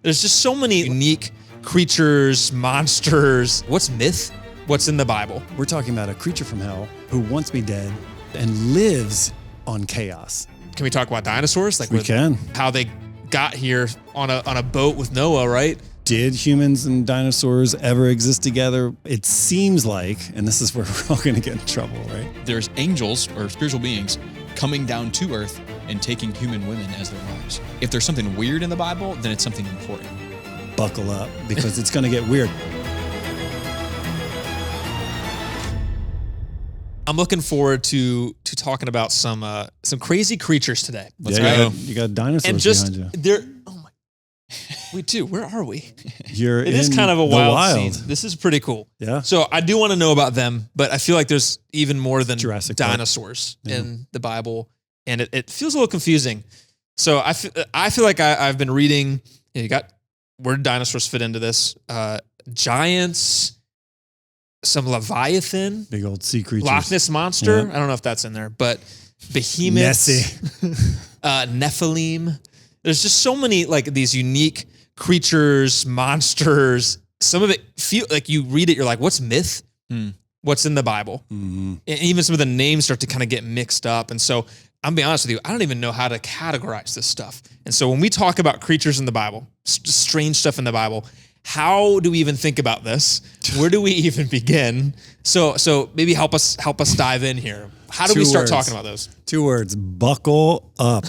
There's just so many unique creatures, monsters. What's myth? What's in the Bible? We're talking about a creature from hell who wants me dead and lives on chaos. Can we talk about dinosaurs? Like We can. How they got here on a boat with Noah, right? Did humans and dinosaurs ever exist together? It seems like, and this is where we're all going to get in trouble, right? There's angels or spiritual beings coming down to earth and taking human women as their wives. If there's something weird in the Bible, then it's something important. Buckle up, because it's going to get weird. I'm looking forward to talking about some crazy creatures today. Let's go. You got dinosaurs And just behind you. they're we do. Where are we? You're It is in kind of a the wild scene. This is pretty cool. Yeah. So I do want to know about them, but I feel like there's even more than Jurassic Park. dinosaurs in the Bible, and it feels a little confusing. So I feel like I've been reading. Where did dinosaurs fit into this? Giants, some Leviathan, Big old sea creatures. Loch Ness monster. Yeah. I don't know if that's in there, but Behemoth, Nessie. Nephilim. There's just so many like these unique creatures, monsters. Some of it feel like you read it, you're like, what's myth? What's in the Bible? Mm-hmm. And even some of the names start to kind of get mixed up. And so I'm be honest with you, I don't even know how to categorize this stuff. And so when we talk about creatures in the Bible, strange stuff in the Bible, how do we even think about this? Where do we even begin? So maybe help us dive in here. How do we start talking about those? 2 words: buckle up.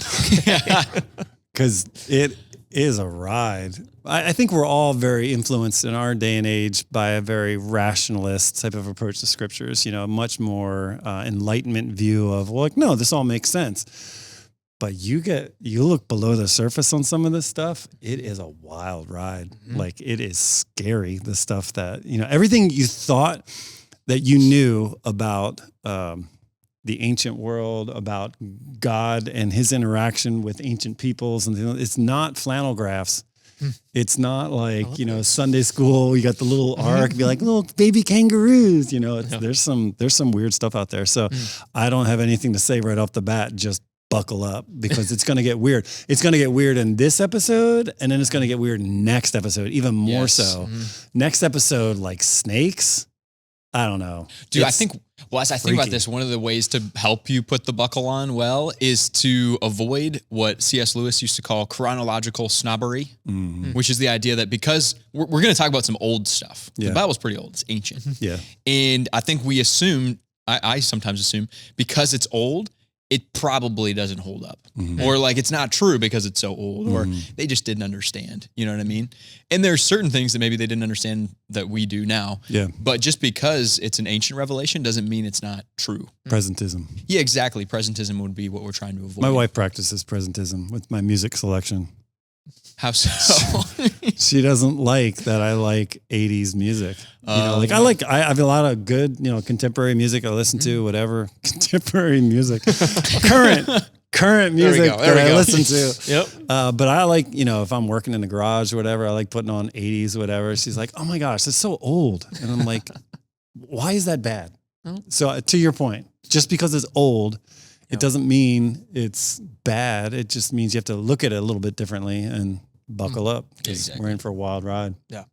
Because it is a ride. I think we're all very influenced in our day and age by a very rationalist type of approach to scriptures, a much more enlightenment view of, well, like, no, this all makes sense. But you look below the surface on some of this stuff, it is a wild ride. Mm-hmm. Like, it is scary, the stuff that, everything you thought that you knew about the ancient world, about God and his interaction with ancient peoples. And it's not flannel graphs. It's not like, Sunday school, you got the little ark, be like little baby kangaroos, there's some weird stuff out there. So I don't have anything to say right off the bat. Just buckle up, because it's going to get weird. It's going to get weird in this episode, and then it's going to get weird next episode, even more so. Next episode, like snakes. I don't know. Dude, as I think about this, one of the ways to help you put the buckle on well is to avoid what C.S. Lewis used to call chronological snobbery, which is the idea that because we're going to talk about some old stuff. Yeah. The Bible's pretty old. It's ancient. Yeah. And I think we assume, I sometimes assume, because it's old, it probably doesn't hold up. Or like it's not true because it's so old, or they just didn't understand. You know what I mean? And there's certain things that maybe they didn't understand that we do now. Yeah. But just because it's an ancient revelation doesn't mean it's not true. Presentism. Yeah, exactly. Presentism would be what we're trying to avoid. My wife practices presentism with my music selection. How so? She doesn't like that I like 80s music. I have a lot of good, contemporary music I listen to, whatever. Contemporary music. Current music that I listen to. Yep. But I like, if I'm working in the garage or whatever, I like putting on 80s, whatever. She's like, oh my gosh, it's so old. And I'm like, why is that bad? So to your point, just because it's old, it doesn't mean it's bad. It just means you have to look at it a little bit differently and buckle up, because we're in for a wild ride. Yeah.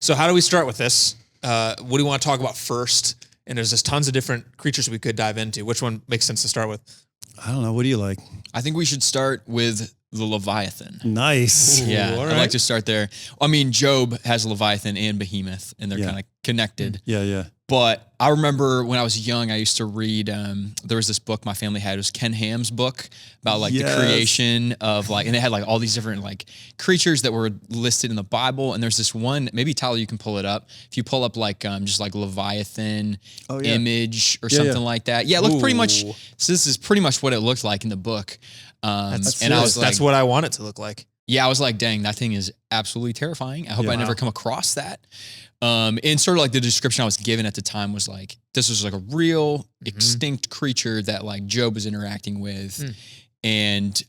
So how do we start with this? What do you want to talk about first? And there's just tons of different creatures we could dive into. Which one makes sense to start with? I don't know. What do you like? I think we should start with the Leviathan. Nice. Yeah, all I'd like to start there. I mean, Job has Leviathan and Behemoth, and they're kind of connected. Yeah. But I remember when I was young, I used to read, there was this book my family had. It was Ken Ham's book about like the creation of and it had like all these different like creatures that were listed in the Bible. And there's this one, maybe Tyler, you can pull it up. If you pull up like just like Leviathan image or something like that. Yeah, it looked pretty much, so this is pretty much what it looked like in the book. That's what I want it to look like. Yeah, I was like, dang, that thing is absolutely terrifying. I hope I never come across that. And sort of like the description I was given at the time was like, this was like a real extinct creature that like Job was interacting with. And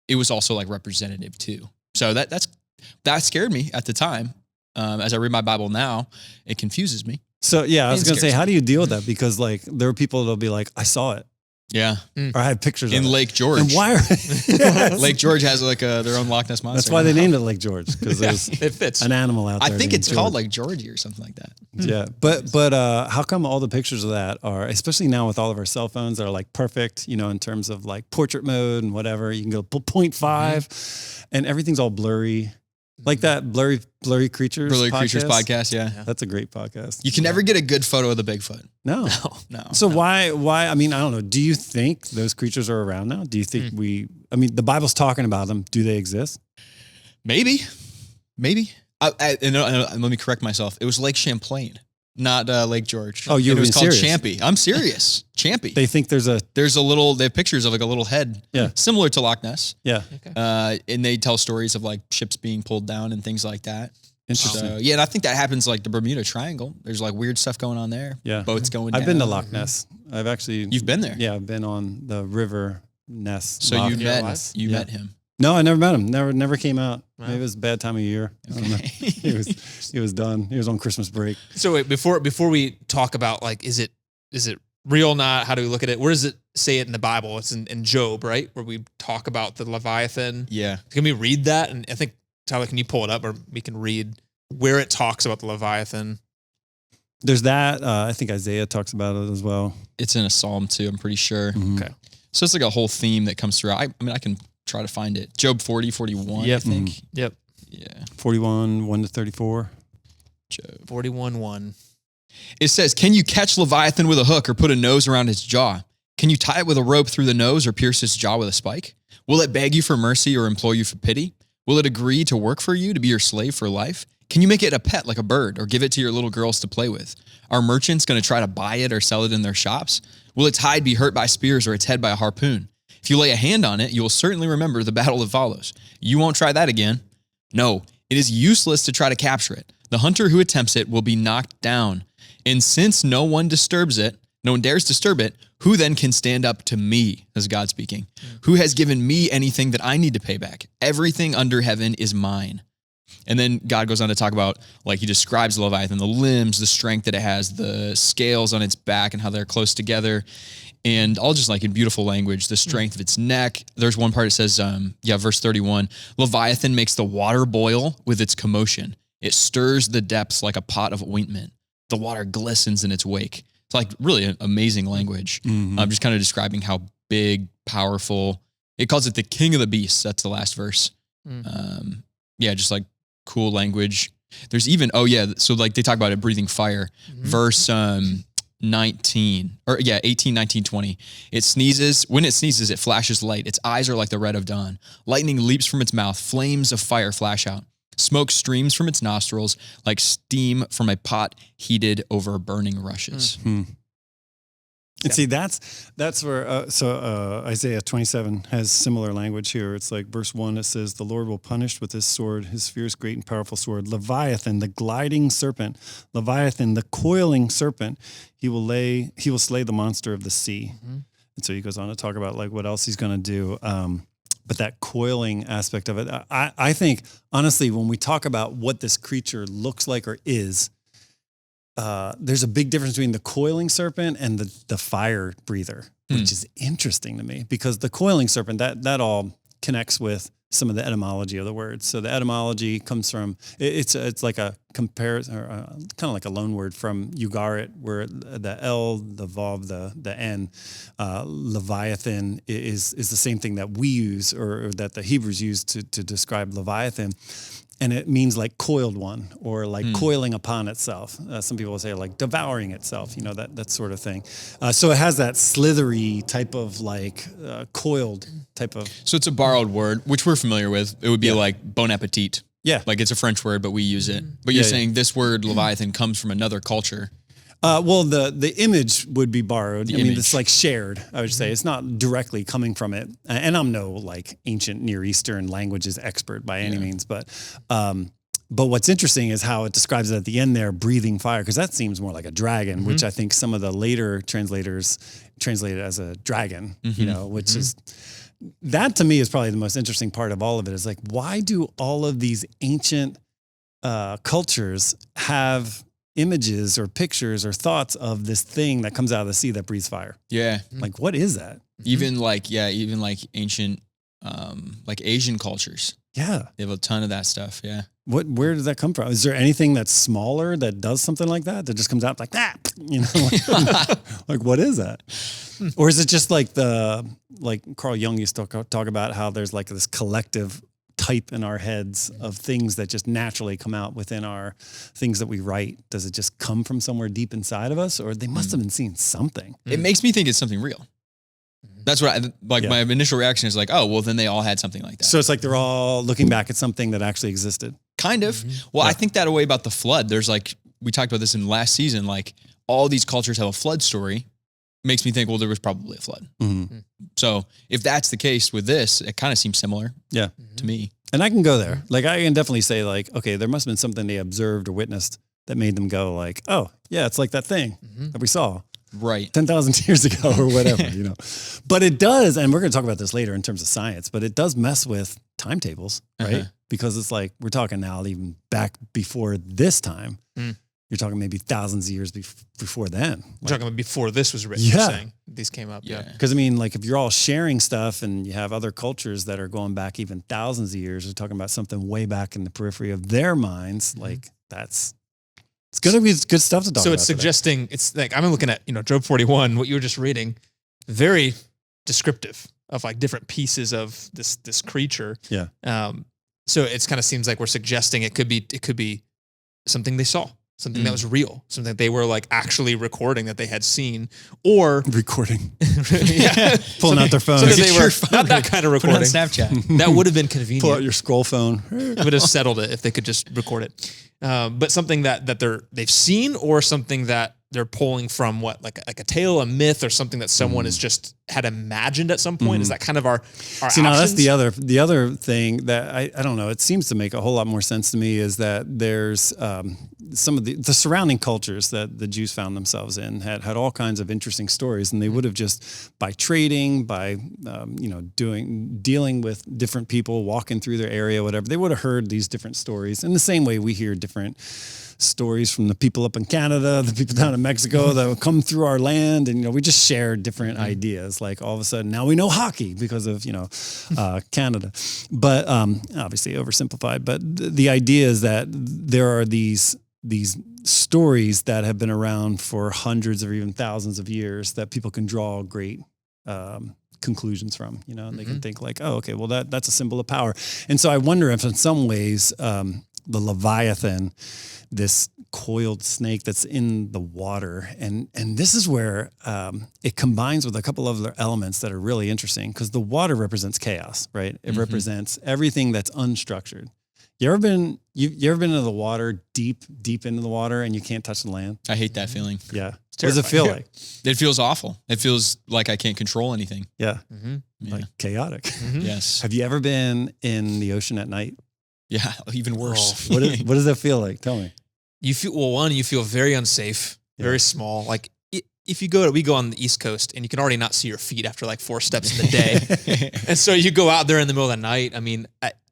it was also like representative too. So that scared me at the time. As I read my Bible now, it confuses me. So yeah, I was going to say, how do you deal with that? Because like there are people that'll be like, I saw it. Yeah. Or I have pictures In of it. Lake George. And why are Yes. Lake George has like their own Loch Ness monster. That's why they named it Lake George, because there's It fits. an animal out there. I think named it's called George. like Georgie or something like that. Yeah, but how come all the pictures of that are, especially now with all of our cell phones, that are like perfect, in terms of like portrait mode and whatever. You can go 0.5 and everything's all blurry. Like that blurry creatures. Blurry Creatures podcast, yeah. That's a great podcast. You can never get a good photo of the Bigfoot. No. No. So why, I mean, I don't know. Do you think those creatures are around now? Do you think the Bible's talking about them. Do they exist? Maybe. And let me correct myself. It was Lake Champlain, not Lake George. Oh, you're It was being called serious? Champy. I'm serious. Champy. They think there's a, They have pictures of like a little head. Yeah. Similar to Loch Ness. yeah. And they tell stories of like ships being pulled down and things like that. Interesting. So, yeah, and I think that happens like the Bermuda Triangle. There's like weird stuff going on there. Yeah. Boats going down. I've been to Loch Ness. I've actually. You've been there? Yeah, I've been on the river Ness. So Loch you Ness. met him. No, I never met him. Never came out. Wow. Maybe it was a bad time of year. I don't know. He was done. He was on Christmas break. So wait, before we talk about like, is it real, not? How do we look at it? Where does it say it in the Bible? It's in Job, right? Where we talk about the Leviathan. Yeah. Can we read that? And I think, Tyler, can you pull it up, or we can read where it talks about the Leviathan? There's that. I think Isaiah talks about it as well. It's in a psalm too, I'm pretty sure. Mhm. Okay. So it's like a whole theme that comes through. I mean, I can try to find it. Job 40, 41, Yep. I think. Yep. Yeah. 41, 1 to 34. Job. 41:1. It says, can you catch Leviathan with a hook or put a nose around its jaw? Can you tie it with a rope through the nose or pierce its jaw with a spike? Will it beg you for mercy or implore you for pity? Will it agree to work for you, to be your slave for life? Can you make it a pet like a bird or give it to your little girls to play with? Are merchants going to try to buy it or sell it in their shops? Will its hide be hurt by spears or its head by a harpoon? If you lay a hand on it, you will certainly remember the battle that follows. You won't try that again. No, it is useless to try to capture it. The hunter who attempts it will be knocked down. And since no one dares disturb it, who then can stand up to me, as God speaking? Who has given me anything that I need to pay back? Everything under heaven is mine. And then God goes on to talk about, like, he describes the Leviathan, the limbs, the strength that it has, the scales on its back and how they're close together. And all just like in beautiful language, the strength of its neck. There's one part that says, verse 31, Leviathan makes the water boil with its commotion. It stirs the depths like a pot of ointment. The water glistens in its wake. It's like really an amazing language. I'm just kind of describing how big, powerful. It calls it the king of the beasts. That's the last verse. Just like cool language. There's even, so like they talk about it breathing fire. Verse 18, 19, 20. It sneezes. When it sneezes, it flashes light. Its eyes are like the red of dawn. Lightning leaps from its mouth. Flames of fire flash out. Smoke streams from its nostrils like steam from a pot heated over burning rushes. And see, that's where, Isaiah 27 has similar language here. It's like verse 1, it says, the Lord will punish with his sword, his fierce, great, and powerful sword. Leviathan, the gliding serpent. Leviathan, the coiling serpent. He will slay the monster of the sea. And so he goes on to talk about like what else he's going to do. But that coiling aspect of it, I think, honestly, when we talk about what this creature looks like or is, there's a big difference between the coiling serpent and the fire breather, which is interesting to me because the coiling serpent, that all connects with some of the etymology of the words. So the etymology comes from, it's like a comparison, or kind of like a loan word from Ugarit, where the L, the Vav, the N, Leviathan is the same thing that we use or that the Hebrews use to describe Leviathan. And it means like coiled one or like coiling upon itself. Some people will say like devouring itself, that sort of thing. So it has that slithery type of like coiled type of. So it's a borrowed word, which we're familiar with. It would be like bon appetit. Yeah. Like it's a French word, but we use it. But you're saying this word Leviathan comes from another culture. Well, the image would be borrowed. Image. It's like shared, I would say. It's not directly coming from it. And I'm no like ancient Near Eastern languages expert by any means, but what's interesting is how it describes it at the end there, breathing fire, because that seems more like a dragon, which I think some of the later translators translate it as a dragon, which is, that to me is probably the most interesting part of all of it is like, why do all of these ancient cultures have images or pictures or thoughts of this thing that comes out of the sea that breathes fire. Yeah. Like, what is that? Even like ancient, like Asian cultures. Yeah. They have a ton of that stuff. Yeah. Where does that come from? Is there anything that's smaller that does something like that just comes out like that? You know, like what is that? Or is it just like Carl Jung used to talk about how there's like this collective type in our heads of things that just naturally come out within our things that we write? Does it just come from somewhere deep inside of us, or they must have been seeing something? It makes me think it's something real. That's what my initial reaction is like, oh, well, then they all had something like that. So it's like they're all looking back at something that actually existed. Kind of. Well, I think that way about the flood. There's like, we talked about this in last season, like all these cultures have a flood story. Makes me think, well, there was probably a flood. So if that's the case with this, it kind of seems similar to me. And I can go there. Like I can definitely say like, okay, there must have been something they observed or witnessed that made them go like, oh yeah, it's like that thing that we saw. Right. 10,000 years ago or whatever, you know. But it does, and we're going to talk about this later in terms of science, but it does mess with timetables, right? Because it's like, we're talking now even back before this time. You're talking maybe thousands of years before then. You're talking about before this was written, you're saying these came up. Yeah. Because I mean, like if you're all sharing stuff and you have other cultures that are going back even thousands of years, we're talking about something way back in the periphery of their minds, like it's going to be good stuff to talk about. So it's suggesting, it's like, I'm looking at, Job 41, what you were just reading, very descriptive of like different pieces of this creature. Yeah. So it's kind of seems like we're suggesting it could be something they saw, something that was real, something that they were like actually recording that they had seen, or recording, pulling out their phone. So they were not that kind of recording. Put it on Snapchat. That would have been convenient. Pull out your scroll phone. It would have settled it if they could just record it. But something that they've seen, or something that they're pulling from what, like a tale, a myth, or something that someone has just had imagined at some point. Is that kind of our See, now that's the other thing that I don't know. It seems to make a whole lot more sense to me is that there's some of the surrounding cultures that the Jews found themselves in had all kinds of interesting stories, and they would have just by trading, by dealing with different people, walking through their area, whatever, they would have heard these different stories in the same way we hear different stories from the people up in Canada, the people down in Mexico that would come through our land, and we just share different ideas. Like all of a sudden now we know hockey because of Canada, but obviously oversimplified. But the idea is that there are these stories that have been around for hundreds or even thousands of years that people can draw great conclusions from, and they can think like, oh, okay, well that's a symbol of power. And so I wonder if in some ways the Leviathan, this coiled snake that's in the water, and this is where it combines with a couple of other elements that are really interesting, because the water represents chaos, right? It represents everything that's unstructured. You ever been into the water, deep into the water, and you can't touch the land? I hate that feeling. Yeah. What does it feel like? It feels awful. It feels like I can't control anything. Yeah. Like chaotic. Yes. Have you ever been in the ocean at night? Yeah, even worse. What does that feel like? Tell me. You feel very unsafe, very small. Like if we go on the East Coast, and you can already not see your feet after like 4 steps in the day. And so you go out there in the middle of the night. I mean,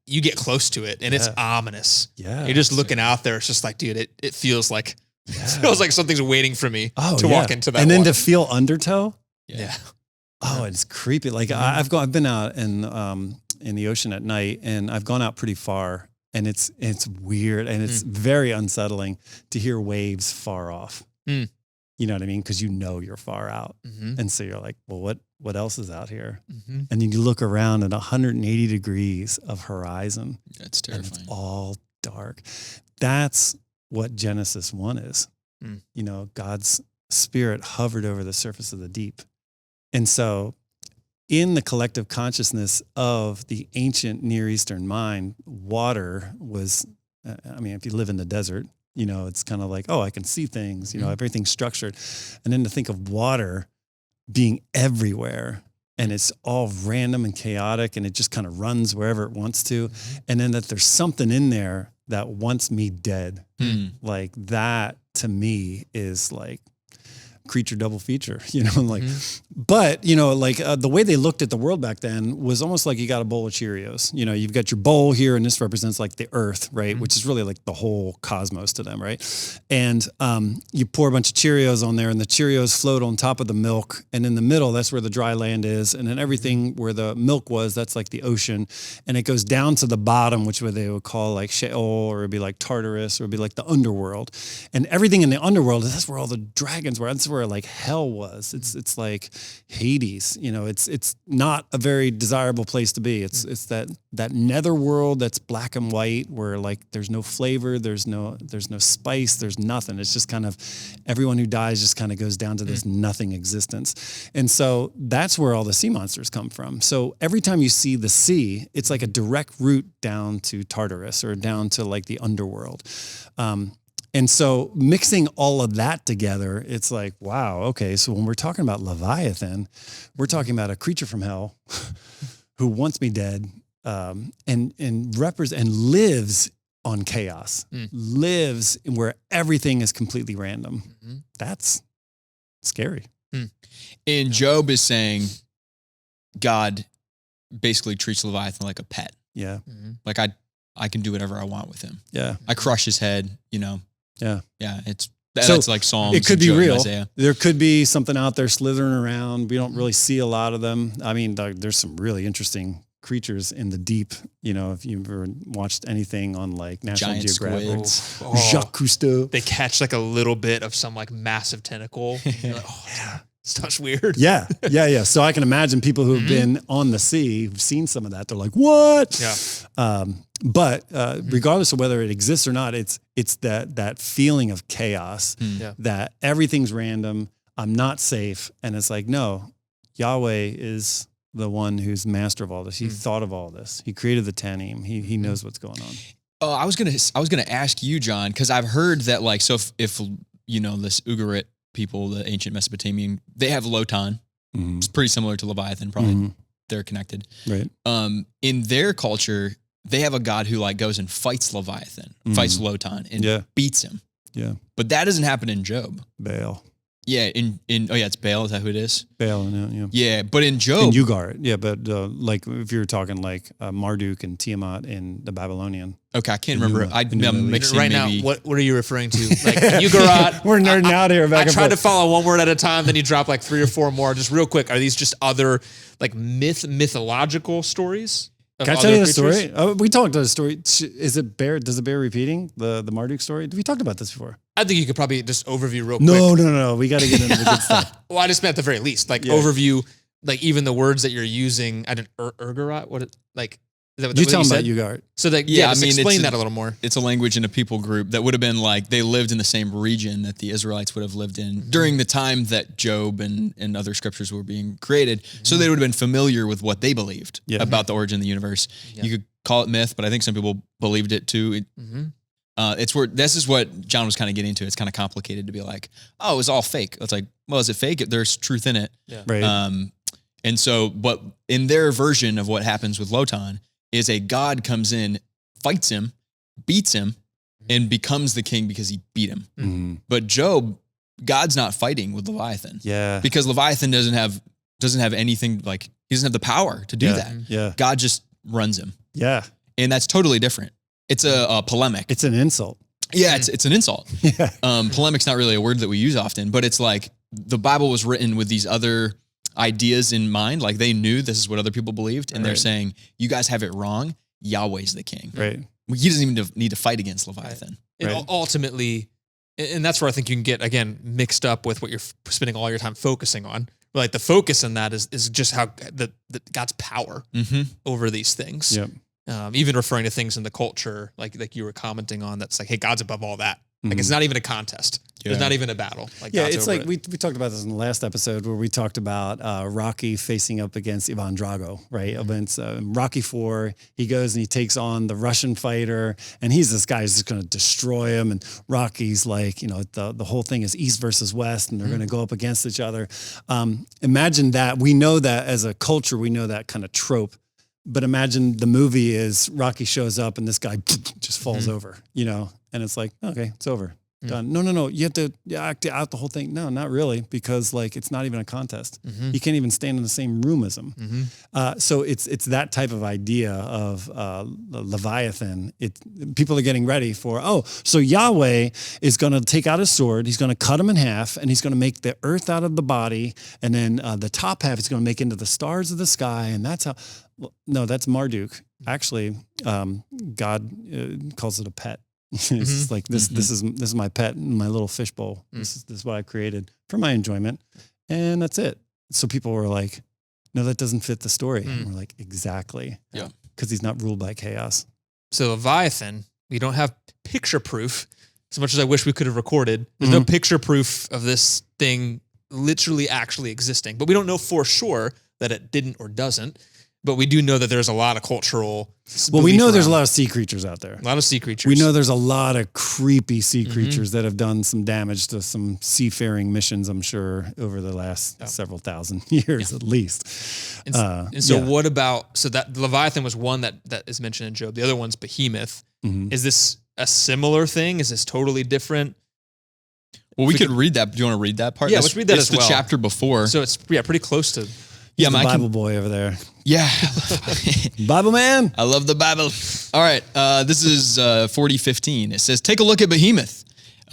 you get close to it, and it's ominous. Yeah. You're just looking out there. It's just like, dude, it feels like something's waiting for me to walk into that. And then water. to feel undertow. Yeah. Oh, it's creepy. Like I've been out in the ocean at night, and I've gone out pretty far, and it's weird, and it's very unsettling to hear waves far off. You know what I mean? Because you're far out, and so you're like, well, what else is out here? And then you look around at 180 degrees of horizon. That's terrifying. And it's all dark. That's what Genesis 1 is. God's spirit hovered over the surface of the deep. And so in the collective consciousness of the ancient Near Eastern mind, water was, if you live in the desert, it's kind of like, oh, I can see things, everything's structured. And then to think of water being everywhere, and it's all random and chaotic, and it just kind of runs wherever it wants to. And then that there's something in there that wants me dead. Like that to me is like creature double feature, like, but the way they looked at the world back then was almost like you got a bowl of Cheerios. You've got your bowl here, and this represents like the earth, right? Which is really like the whole cosmos to them, right? And you pour a bunch of Cheerios on there, and the Cheerios float on top of the milk, and in the middle, that's where the dry land is, and then everything where the milk was, that's like the ocean, and it goes down to the bottom, which what they would call like Sheol, or it'd be like Tartarus, or it'd be like the underworld, and everything in the underworld, that's where all the dragons were. That's where like hell was. It's like Hades. It's not a very desirable place to be. It's that nether world that's black and white, where like there's no flavor, there's no spice, there's nothing. It's just kind of everyone who dies just kind of goes down to this nothing existence. And so that's where all the sea monsters come from. So every time you see the sea, it's like a direct route down to Tartarus or down to like the underworld. And so mixing all of that together, it's like, wow, okay. So when we're talking about Leviathan, we're talking about a creature from hell who wants me dead, and lives on chaos, lives where everything is completely random. That's scary. And Job is saying God basically treats Leviathan like a pet. Yeah. Like I can do whatever I want with him. Yeah. I crush his head, Yeah. Yeah. That's like Psalms. It could be Job, real. Isaiah. There could be something out there slithering around. We don't really see a lot of them. I mean, there's some really interesting creatures in the deep. If you've ever watched anything on like National Giant Geographic, squids. Jacques Cousteau. They catch like a little bit of some like massive tentacle. You're like, stuff's weird. Yeah. So I can imagine people who have been on the sea, who've seen some of that. They're like, what? Yeah. But regardless of whether it exists or not, it's that feeling of chaos, that everything's random. I'm not safe. And it's like, no, Yahweh is the one who's master of all this. He thought of all this. He created the Tanim. He knows what's going on. I was gonna ask you, John, because I've heard that like, so if this Ugarit people, the ancient Mesopotamian, they have Lotan. It's pretty similar to Leviathan, probably. They're connected. Right. In their culture, they have a god who like goes and fights Leviathan, fights Lotan, and beats him. Yeah. But that doesn't happen in Job. Baal. Yeah. It's Baal. Is that who it is? Baal. Yeah. Yeah. But in Job. And Ugarit. Yeah. But like if you're talking like Marduk and Tiamat in the Babylonian. Okay. I can't remember. I'm mixing right maybe. now. What are you referring to? Like Ugarit. We're nerding out here. I tried to follow one word at a time. Then you drop like 3 or 4 more. Just real quick. Are these just other like mythological stories? Can I tell you the story? We talked about the story. Does it bear repeating the Marduk story? We talked about this before. I think you could probably just overview real quick. No. We got to get into the good stuff. Well, I just meant at the very least, like overview, like even the words that you're using. I didn't Urgarat. What like is that what you what talking you about said? Ugarit? So that explain that a little more. It's a language in a people group that would have been like they lived in the same region that the Israelites would have lived in during the time that Job and other scriptures were being created. So they would have been familiar with what they believed about the origin of the universe. Yeah. You could call it myth, but I think some people believed it too. It's where this is what John was kind of getting to. It's kind of complicated to be like, oh, it was all fake. It's like, well, is it fake? There's truth in it. Yeah. Right. And so, but in their version of what happens with Lotan is a god comes in, fights him, beats him, and becomes the king because he beat him. But Job, God's not fighting with Leviathan. Yeah. Because Leviathan doesn't have anything, like he doesn't have the power to do that. Yeah. God just runs him. Yeah. And that's totally different. It's a polemic. It's an insult. Yeah, it's an insult. Yeah. Polemic's not really a word that we use often, but it's like the Bible was written with these other ideas in mind. Like they knew this is what other people believed, and they're saying, you guys have it wrong. Yahweh's the king. Right. He doesn't even need to fight against Leviathan. Right. And ultimately, and that's where I think you can get, again, mixed up with what you're spending all your time focusing on. Like the focus in that is just how the God's power over these things. Yep. Even referring to things in the culture, like you were commenting on, that's like, hey, God's above all that. Like it's not even a contest. Yeah. There's not even a battle. Like yeah, God's it's over like we talked about this in the last episode where we talked about Rocky facing up against Ivan Drago, right? Against Rocky IV, he goes and he takes on the Russian fighter, and he's this guy who's just going to destroy him. And Rocky's like, the whole thing is East versus West, and they're going to go up against each other. Imagine that. We know that as a culture, we know that kind of trope. But imagine the movie is Rocky shows up and this guy just falls over, and it's like, okay, it's over. done. No. You have to act out the whole thing. No, not really, because like it's not even a contest. You can't even stand in the same room as him. So it's that type of idea of Leviathan. People are getting ready for, so Yahweh is going to take out his sword. He's going to cut him in half, and he's going to make the earth out of the body, and then the top half is going to make into the stars of the sky, and that's how. Well, no, that's Marduk. Actually, God calls it a pet. It's just like this. This is my pet, my little fishbowl. This is what I created for my enjoyment, and that's it. So people were like, "No, that doesn't fit the story." And we're like, "Exactly, yeah, because he's not ruled by chaos." So Leviathan, we don't have picture proof. As much as I wish we could have recorded, there's no picture proof of this thing literally actually existing. But we don't know for sure that it didn't or doesn't. But we do know that there's a lot of cultural. Well, we know there's a lot of sea creatures out there. A lot of sea creatures. We know there's a lot of creepy sea creatures that have done some damage to some seafaring missions, I'm sure, over the last several thousand years at least. And so what about, so that Leviathan was one that is mentioned in Job. The other one's Behemoth. Is this a similar thing? Is this totally different? Well, we could read that. Do you want to read that part? Yeah, let's read that as well. It's the chapter before. So it's pretty close to. Yeah, my Bible boy over there. Yeah. Bible man. I love the Bible. All right. This is 40:15. It says, take a look at Behemoth,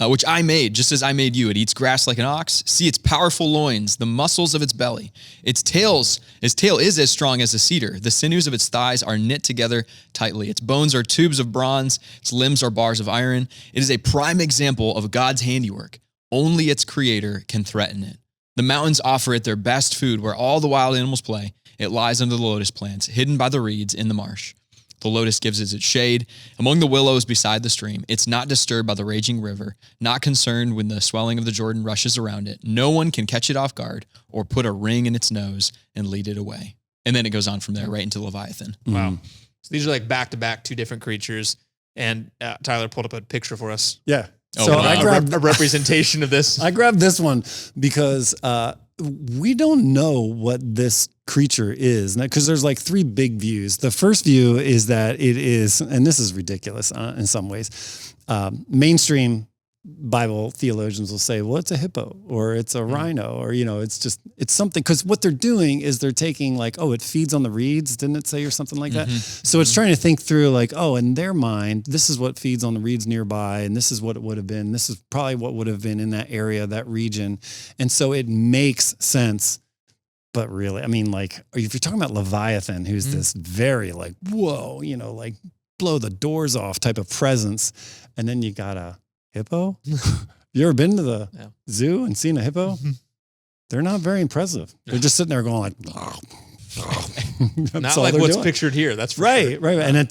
which I made, just as I made you. It eats grass like an ox. See its powerful loins, the muscles of its belly. Its tail is as strong as a cedar. The sinews of its thighs are knit together tightly. Its bones are tubes of bronze. Its limbs are bars of iron. It is a prime example of God's handiwork. Only its creator can threaten it. The mountains offer it their best food where all the wild animals play. It lies under the lotus plants, hidden by the reeds in the marsh. The lotus gives it its shade among the willows beside the stream. It's not disturbed by the raging river, not concerned when the swelling of the Jordan rushes around it. No one can catch it off guard or put a ring in its nose and lead it away. And then it goes on from there right into Leviathan. Wow. So these are like back-to-back two different creatures. And Tyler pulled up a picture for us. Yeah. Oh, so wow. I grabbed a representation of this. I grabbed this one because we don't know what this creature is, because there's like three big views. The first view is that it is, and this is ridiculous in some ways, mainstream Bible theologians will say, well, it's a hippo or it's a rhino, or, it's something, because what they're doing is they're taking like, it feeds on the reeds, didn't it say, or something like that? So it's trying to think through like, in their mind, this is what feeds on the reeds nearby, and this is what it would have been. This is probably what would have been in that area, that region. And so it makes sense. But really, I mean, like, if you're talking about Leviathan, who's this very like, whoa, like blow the doors off type of presence, and then you got a hippo. You ever been to the zoo and seen a hippo? They're not very impressive. They're just sitting there going like, not like what's pictured here. That's for right. sure. And the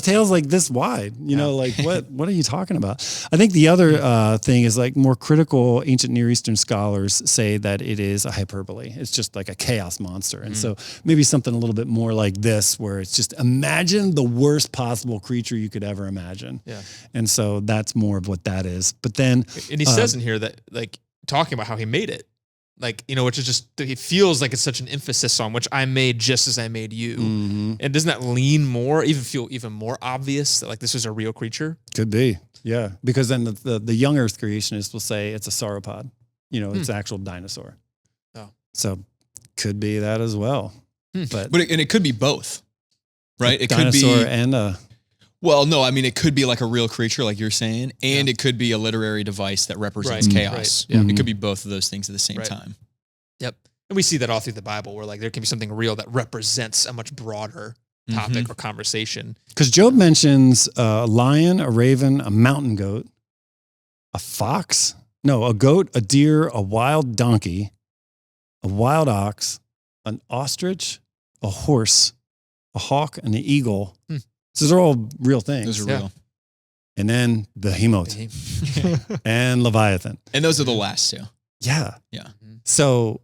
tail's like this wide, like what are you talking about? I think the other thing is like more critical ancient Near Eastern scholars say that it is a hyperbole. It's just like a chaos monster. And so maybe something a little bit more like this, where it's just imagine the worst possible creature you could ever imagine. Yeah. And so that's more of what that is. But then, and he says in here that like talking about how he made it, like, which is just, it feels like it's such an emphasis on which I made just as I made you. And doesn't that lean more, feel even more obvious that like this was a real creature? Could be. Yeah. Because then the young earth creationists will say it's a sauropod, it's an actual dinosaur. Oh. So could be that as well. But it could be both, right? It dinosaur could be and well, no, I mean, it could be like a real creature, like you're saying, and it could be a literary device that represents chaos. Right. Yeah. It could be both of those things at the same time. Yep. And we see that all through the Bible, where like there can be something real that represents a much broader topic or conversation. Because Job mentions a lion, a raven, a mountain goat, a fox, a goat, a deer, a wild donkey, a wild ox, an ostrich, a horse, a hawk, and an eagle. So those are all real things. Those are real. And then Behemoth and Leviathan. And those are the last two. Yeah. Yeah. So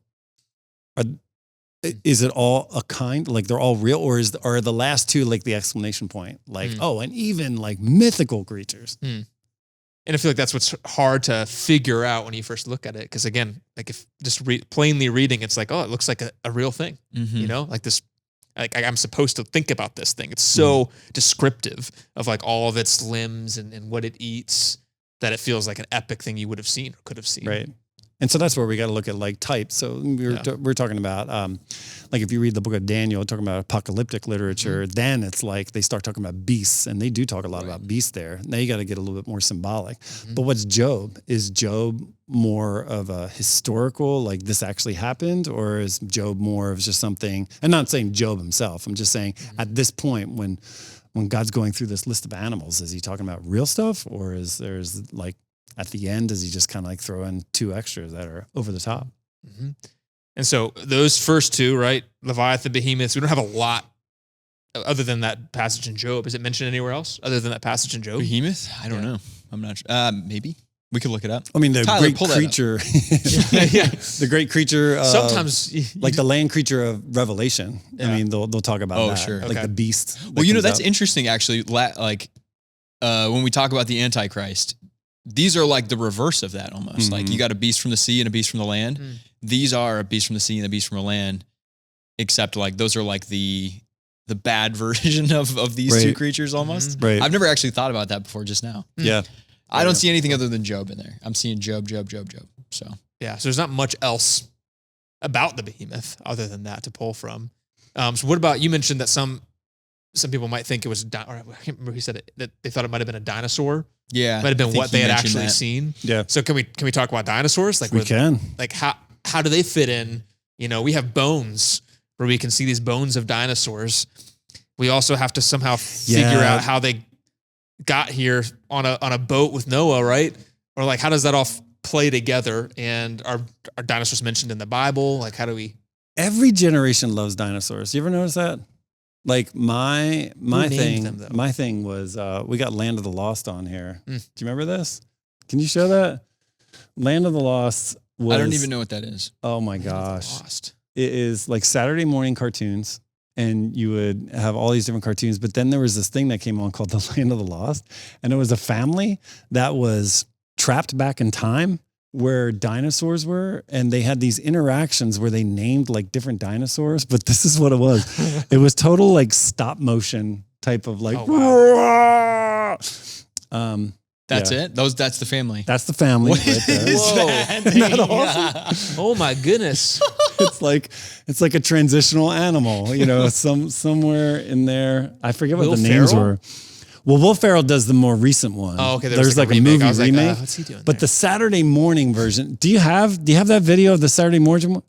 is it all a kind, like they're all real, or are the last two like the exclamation point? Like, and even like mythical creatures. And I feel like that's what's hard to figure out when you first look at it. Because again, like if just plainly reading, it's like, it looks like a real thing, like this. Like I'm supposed to think about this thing. It's so descriptive of like all of its limbs and what it eats. that it feels like an epic thing you would have seen or could have seen. Right. And so that's where we got to look at like types. So we're talking about, like if you read the book of Daniel, talking about apocalyptic literature, then it's like they start talking about beasts, and they do talk a lot about beasts there. Now you got to get a little bit more symbolic. But what's Job? Is Job more of a historical, like this actually happened, or is Job more of just something? I'm not saying Job himself. I'm just saying at this point when God's going through this list of animals, is he talking about real stuff, or is there's like at the end, does he just kind of like throw in 2 extras that are over the top? Mm-hmm. And so those first 2, right? Leviathan, Behemoth, we don't have a lot other than that passage in Job. Is it mentioned anywhere else other than that passage in Job? Behemoth? I don't know. I'm not sure. Maybe. We could look it up. I mean, the Tyler, great creature, the great creature, sometimes like the land creature of Revelation. I mean, they'll talk about that. Sure. Like the beast. Well, that's interesting actually. Like when we talk about the Antichrist, these are like the reverse of that almost. Like you got a beast from the sea and a beast from the land. These are a beast from the sea and a beast from the land, except like those are like the bad version of these 2 creatures almost. Right. I've never actually thought about that before just now. Yeah. I don't see anything other than Job in there. I'm seeing Job. So yeah, so there's not much else about the Behemoth other than that to pull from. So what about, you mentioned that some people might think it was, or I can't remember who said it, that they thought it might have been a dinosaur. Yeah. Might have been I think what they had mentioned actually that. seen. Yeah. So can we talk about dinosaurs? Like We can. Like how do they fit in? You know, we have bones where we can see these bones of dinosaurs. We also have to somehow figure out how they got here on a boat with Noah, right? Or like, how does that all play together? And are dinosaurs mentioned in the Bible? Like, how do we? Every generation loves dinosaurs. You ever notice that? Like my thing was we got Land of the Lost on here. Do you remember this? Can you show that? Land of the Lost was, I don't even know what that is. Oh my gosh. It is like Saturday morning cartoons, and you would have all these different cartoons, but then there was this thing that came on called The Land of the Lost, and it was a family that was trapped back in time where dinosaurs were, and they had these interactions where they named like different dinosaurs, but this is what it was. It was total like stop motion type of like, That's it? That's the family. That's the family right there. Isn't that awesome? Oh my goodness. It's like a transitional animal, you know, somewhere in there. I forget what the names were. Well, Will Ferrell does the more recent one. Oh, okay. There's like a movie remake. What's he doing? But the Saturday morning version, do you have that video of the Saturday morning?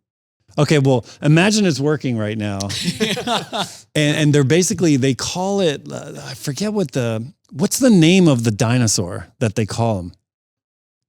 Okay, well, imagine it's working right now. and they're basically, they call it, I forget what's the name of the dinosaur that they call him?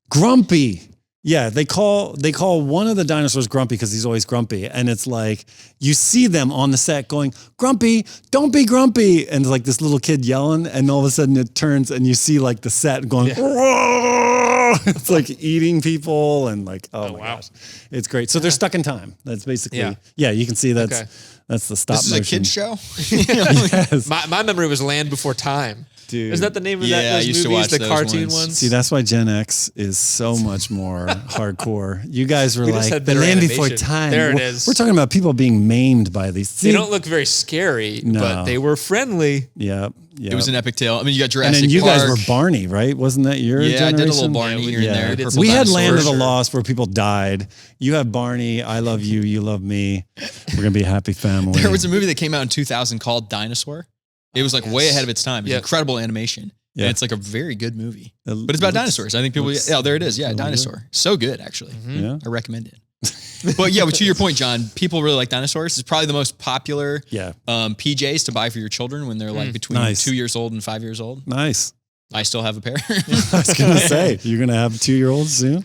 Grumpy. Yeah, they call one of the dinosaurs Grumpy because he's always grumpy. And it's like, you see them on the set going, Grumpy, don't be grumpy. And it's like this little kid yelling, and all of a sudden it turns and you see like the set going, Whoa! It's like eating people and like, oh my gosh. It's great. So they're stuck in time. That's basically, you can see that's the stop motion. This is a kid's show? Yes. My memory was Land Before Time. Dude. Isn't that the name of Yeah, those I used to movies, watch the those cartoon ones. See, that's why Gen X is so much more hardcore. You guys were We just like, had the better Land Before animation. Time. There it is. We're talking about people being maimed by these. See, They don't look very scary, but they were friendly. Yep. It was an epic tale. I mean, you got And Jurassic then you Park. guys were Barney, right? Wasn't that your generation? I did a little Barney here and there. We had Land of the Sure. Lost where people died. You have Barney, I love you, you love me. We're going to be a happy family. There was a movie that came out in 2000 called Dinosaur. It was like way ahead of its time. It's incredible animation. Yeah. And it's like a very good movie. But it's about dinosaurs. I think people, there it is. Yeah, Dinosaur. So good, actually. Yeah. I recommend it. But yeah, to your point, John, people really like dinosaurs. It's probably the most popular PJs to buy for your children when they're like between 2 years old and 5 years old. Nice. I still have a pair. I was going to say, you're going to have 2-year-olds soon?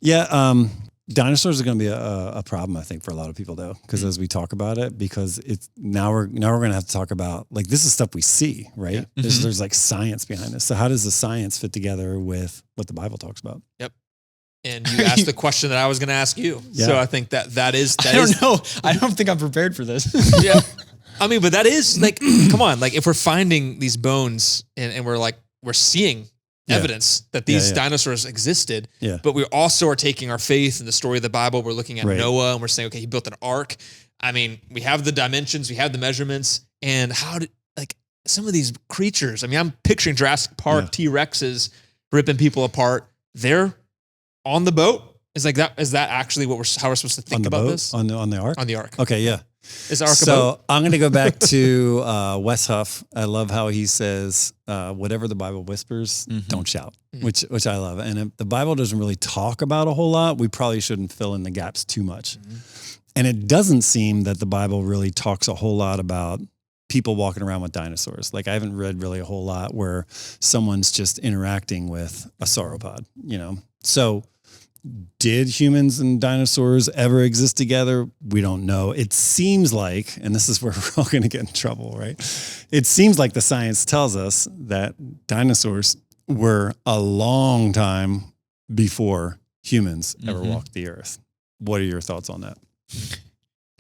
Yeah. Dinosaurs are going to be a problem, I think, for a lot of people, though, because as we talk about it, because it's now we're going to have to talk about, like, this is stuff we see, right? Yeah. There's like science behind this. So how does the science fit together with what the Bible talks about? Yep. And you asked the question that I was going to ask you. Yeah. So I think that is. I don't know. I don't think I'm prepared for this. Yeah. I mean, but that is like, come on, like if we're finding these bones and we're seeing evidence that these dinosaurs existed, but we also are taking our faith in the story of the Bible. We're looking at Noah and we're saying, okay, he built an ark. I mean, we have the dimensions, we have the measurements, and how did, like, some of these creatures, I mean, I'm picturing Jurassic Park T-Rexes ripping people apart. They're on the boat. Is that actually how we're supposed to think about this? On the ark? On the ark. Okay, yeah. Is the ark a So boat? I'm going to go back to Wes Huff. I love how he says, whatever the Bible whispers, don't shout, which I love. And if the Bible doesn't really talk about a whole lot, we probably shouldn't fill in the gaps too much. And it doesn't seem that the Bible really talks a whole lot about people walking around with dinosaurs. Like I haven't read really a whole lot where someone's just interacting with a sauropod, So did humans and dinosaurs ever exist together? We don't know. It seems like, and this is where we're all going to get in trouble, right? It seems like the science tells us that dinosaurs were a long time before humans ever walked the earth. What are your thoughts on that?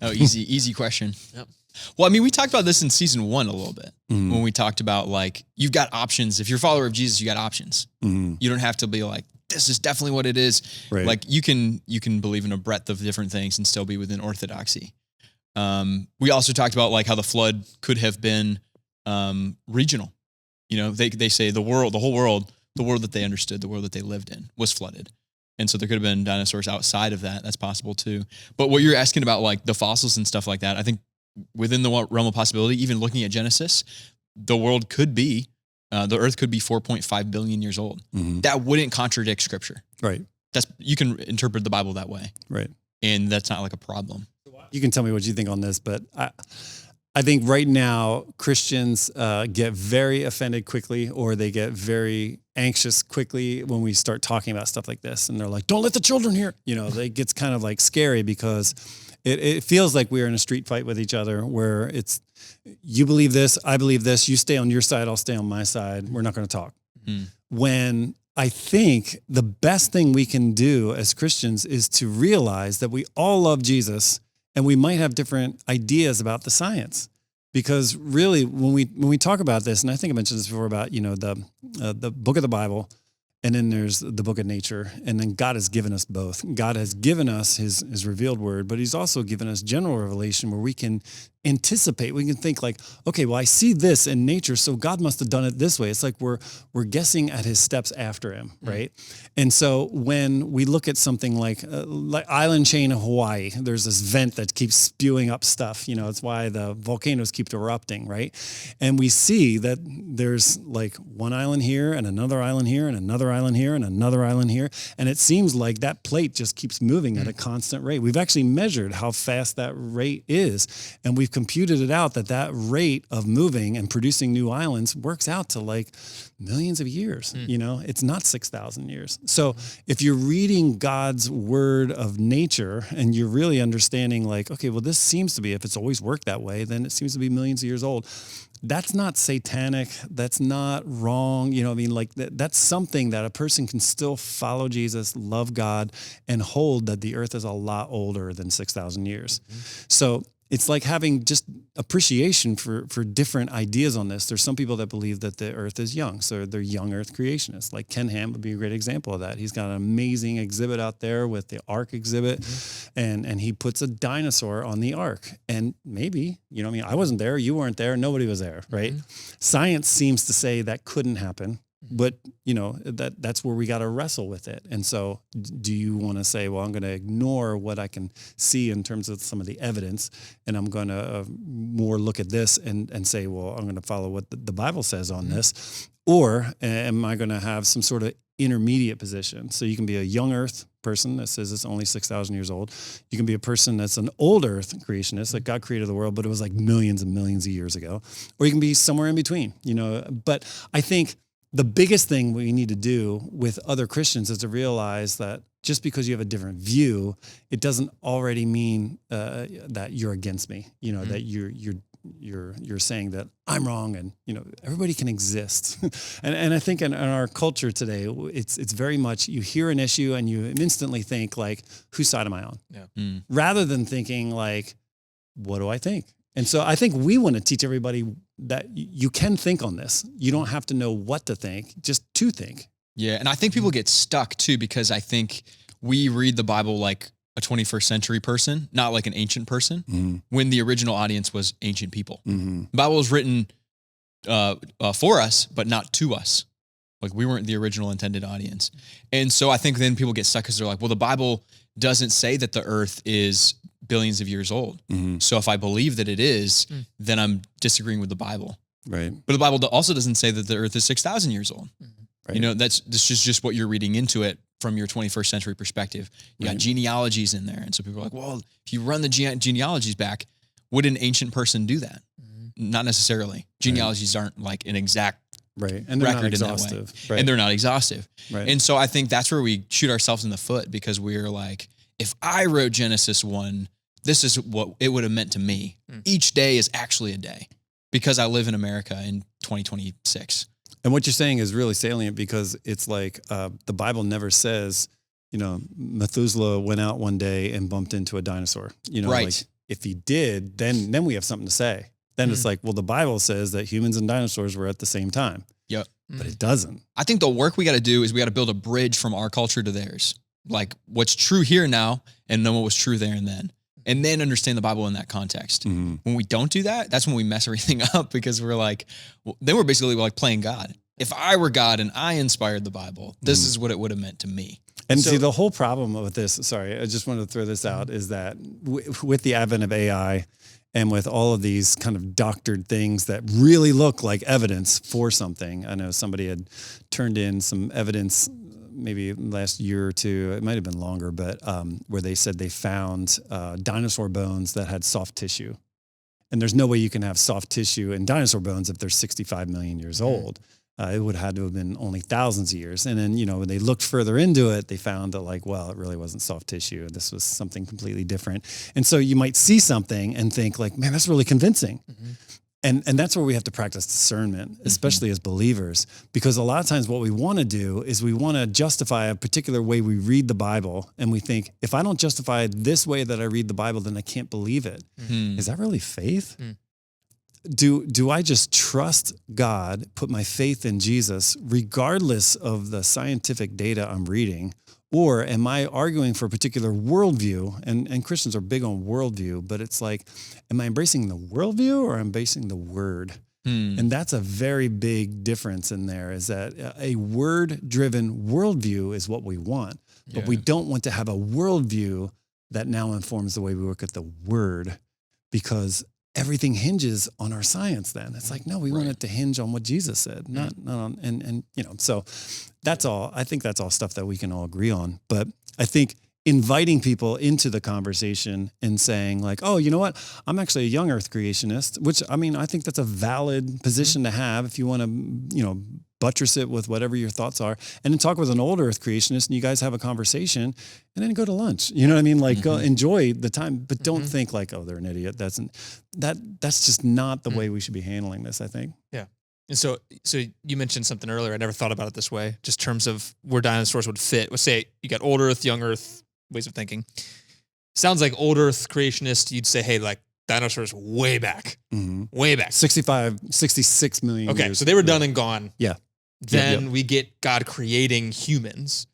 Oh, easy question. Yep. Well, I mean, we talked about this in season 1 a little bit when we talked about like, you've got options. If you're a follower of Jesus, you got options. You don't have to be like, this is definitely what it is. Right. Like you can believe in a breadth of different things and still be within orthodoxy. We also talked about like how the flood could have been regional. They say the whole world that they understood, the world that they lived in was flooded. And so there could have been dinosaurs outside of that. That's possible too. But what you're asking about like the fossils and stuff like that, I think within the realm of possibility, even looking at Genesis, the world could be, the earth could be 4.5 billion years old. That wouldn't contradict scripture. Right. You can interpret the Bible that way. Right. And that's not like a problem. You can tell me what you think on this, but I think right now Christians get very offended quickly, or they get very anxious quickly when we start talking about stuff like this. And they're like, don't let the children hear. It gets kind of like scary because it feels like we're in a street fight with each other where it's, you believe this, I believe this, you stay on your side, I'll stay on my side. We're not going to talk. When I think the best thing we can do as Christians is to realize that we all love Jesus and we might have different ideas about the science. Because really, when we talk about this, and I think I mentioned this before about, the book of the Bible, and then there's the book of nature, and then God has given us both. God has given us his revealed word, but he's also given us general revelation where we can anticipate. We can think like, okay, well, I see this in nature, so God must have done it this way. It's like we're guessing at his steps after him, right? And so when we look at something like island chain of Hawaii, there's this vent that keeps spewing up stuff. It's why the volcanoes keep erupting, right? And we see that there's like one island here and another island here and another island here and another island here. And it seems like that plate just keeps moving at a constant rate. We've actually measured how fast that rate is. And we've computed it out that rate of moving and producing new islands works out to like millions of years. It's not 6,000 years. So if you're reading God's word of nature and you're really understanding like, okay, well, this seems to be, if it's always worked that way, then it seems to be millions of years old. That's not satanic. That's not wrong. That's something that a person can still follow Jesus, love God, and hold that the earth is a lot older than 6,000 years. So it's like having just appreciation for different ideas on this. There's some people that believe that the earth is young. So they're young earth creationists. Like Ken Ham would be a great example of that. He's got an amazing exhibit out there with the Ark exhibit. And he puts a dinosaur on the Ark. And maybe, I wasn't there, you weren't there, nobody was there, right? Science seems to say that couldn't happen. But, that's where we got to wrestle with it. And so do you want to say, well, I'm going to ignore what I can see in terms of some of the evidence, and I'm going to more look at this and say, well, I'm going to follow what the Bible says on this? Or am I going to have some sort of intermediate position? So you can be a young earth person that says it's only 6,000 years old. You can be a person that's an old earth creationist, that God created the world, but it was like millions and millions of years ago. Or you can be somewhere in between, But I think the biggest thing we need to do with other Christians is to realize that just because you have a different view, it doesn't already mean that you're against me. That you're saying that I'm wrong, and everybody can exist. and I think in our culture today, it's very much you hear an issue and you instantly think like, whose side am I on? Yeah. Rather than thinking like, what do I think? And so I think we want to teach everybody that you can think on this. You don't have to know what to think, just to think. Yeah, and I think people get stuck too because I think we read the Bible like a 21st century person, not like an ancient person, when the original audience was ancient people. The Bible was written for us, but not to us. Like we weren't the original intended audience. And so I think then people get stuck because they're like, well, the Bible doesn't say that the earth is billions of years old. So if I believe that it is, then I'm disagreeing with the Bible. Right. But the Bible also doesn't say that the earth is 6,000 years old. Right. You know, this is just what you're reading into it from your 21st century perspective. You got genealogies in there. And so people are like, well, if you run the genealogies back, would an ancient person do that? Not necessarily. Genealogies aren't like an exact and they're not record exhaustive. in that way. And they're not exhaustive. Right. And so I think that's where we shoot ourselves in the foot, because we're like, if I wrote Genesis 1, this is what it would have meant to me. Each day is actually a day because I live in America in 2026. And what you're saying is really salient, because it's like the Bible never says, you know, Methuselah went out one day and bumped into a dinosaur. You know, like if he did, then we have something to say. Then it's like, well, the Bible says that humans and dinosaurs were at the same time. Yep. But it doesn't. I think the work we got to do is we got to build a bridge from our culture to theirs. Like what's true here now and know what was true there and then understand the Bible in that context. When we don't do that, that's when we mess everything up, because we're like, well, then we're basically like playing God. If I were God and I inspired the Bible, this is what it would have meant to me. And so, see, the whole problem with this, sorry, I just wanted to throw this out, is that with the advent of AI and with all of these kind of doctored things that really look like evidence for something. I know somebody had turned in some evidence maybe last year or two, it might have been longer, but where they said they found dinosaur bones that had soft tissue. And there's no way you can have soft tissue in dinosaur bones if they're 65 million years old. It would have had to have been only thousands of years. And then, you know, when they looked further into it, they found that like, well, it really wasn't soft tissue. This was something completely different. And so you might see something and think like, man, that's really convincing. And that's where we have to practice discernment, especially as believers, because a lot of times what we want to do is we want to justify a particular way we read the Bible. And we think, if I don't justify it this way that I read the Bible, then I can't believe it. Is that really faith? Do I just trust God, put my faith in Jesus, regardless of the scientific data I'm reading? Or am I arguing for a particular worldview? And Christians are big on worldview, but it's like, am I embracing the worldview or embracing the word? And that's a very big difference in there, is that a word-driven worldview is what we want, but we don't want to have a worldview that now informs the way we look at the word, because everything hinges on our science then. It's like, no, we want it to hinge on what Jesus said, not on, and you know, so that's all. I think that's all stuff that we can all agree on. But I think inviting people into the conversation and saying like, oh, you know what? I'm actually a young earth creationist, which, I mean, I think that's a valid position to have if you want to, you know, buttress it with whatever your thoughts are, and then talk with an old earth creationist and you guys have a conversation and then go to lunch. You know what I mean? Like go enjoy the time, but don't think like, oh, they're an idiot. That's just not the way we should be handling this, I think. Yeah. And so you mentioned something earlier. I never thought about it this way, just in terms of where dinosaurs would fit. Let's say you got old earth, young earth ways of thinking. Sounds like old earth creationist. You'd say, hey, like dinosaurs way back, way back. 66 million Okay. years. So they were done and gone. Yeah. Then we get God creating humans.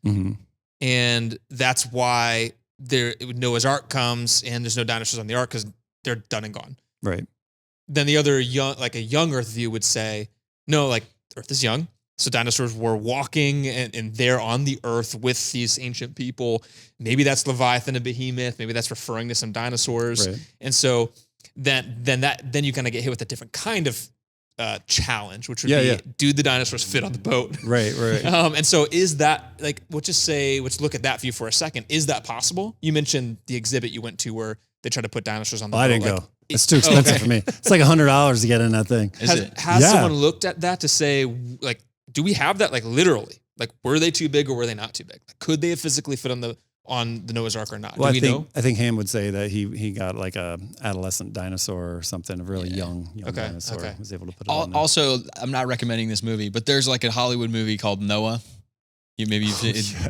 And that's why Noah's Ark comes and there's no dinosaurs on the ark because they're done and gone. Right. Then the other a young earth view would say, no, like earth is young. So dinosaurs were walking and they're on the earth with these ancient people. Maybe that's Leviathan and Behemoth. Maybe that's referring to some dinosaurs. Right. And so then you kind of get hit with a different kind of challenge, which would be, do the dinosaurs fit on the boat? Right. And so is that, like, let's look at that view for a second. Is that possible? You mentioned the exhibit you went to where they tried to put dinosaurs on the boat. I didn't go. It's too expensive for me. It's like $100 to get in that thing. Has someone looked at that to say, like, do we have that, like, literally? Like, were they too big or were they not too big? Like, could they have physically fit on the Noah's Ark or not? Well, do we know? I think Ham would say that he got like a adolescent dinosaur or something, a really young dinosaur. Okay. Was able to put it on there. Also, I'm not recommending this movie, but there's like a Hollywood movie called Noah. Darren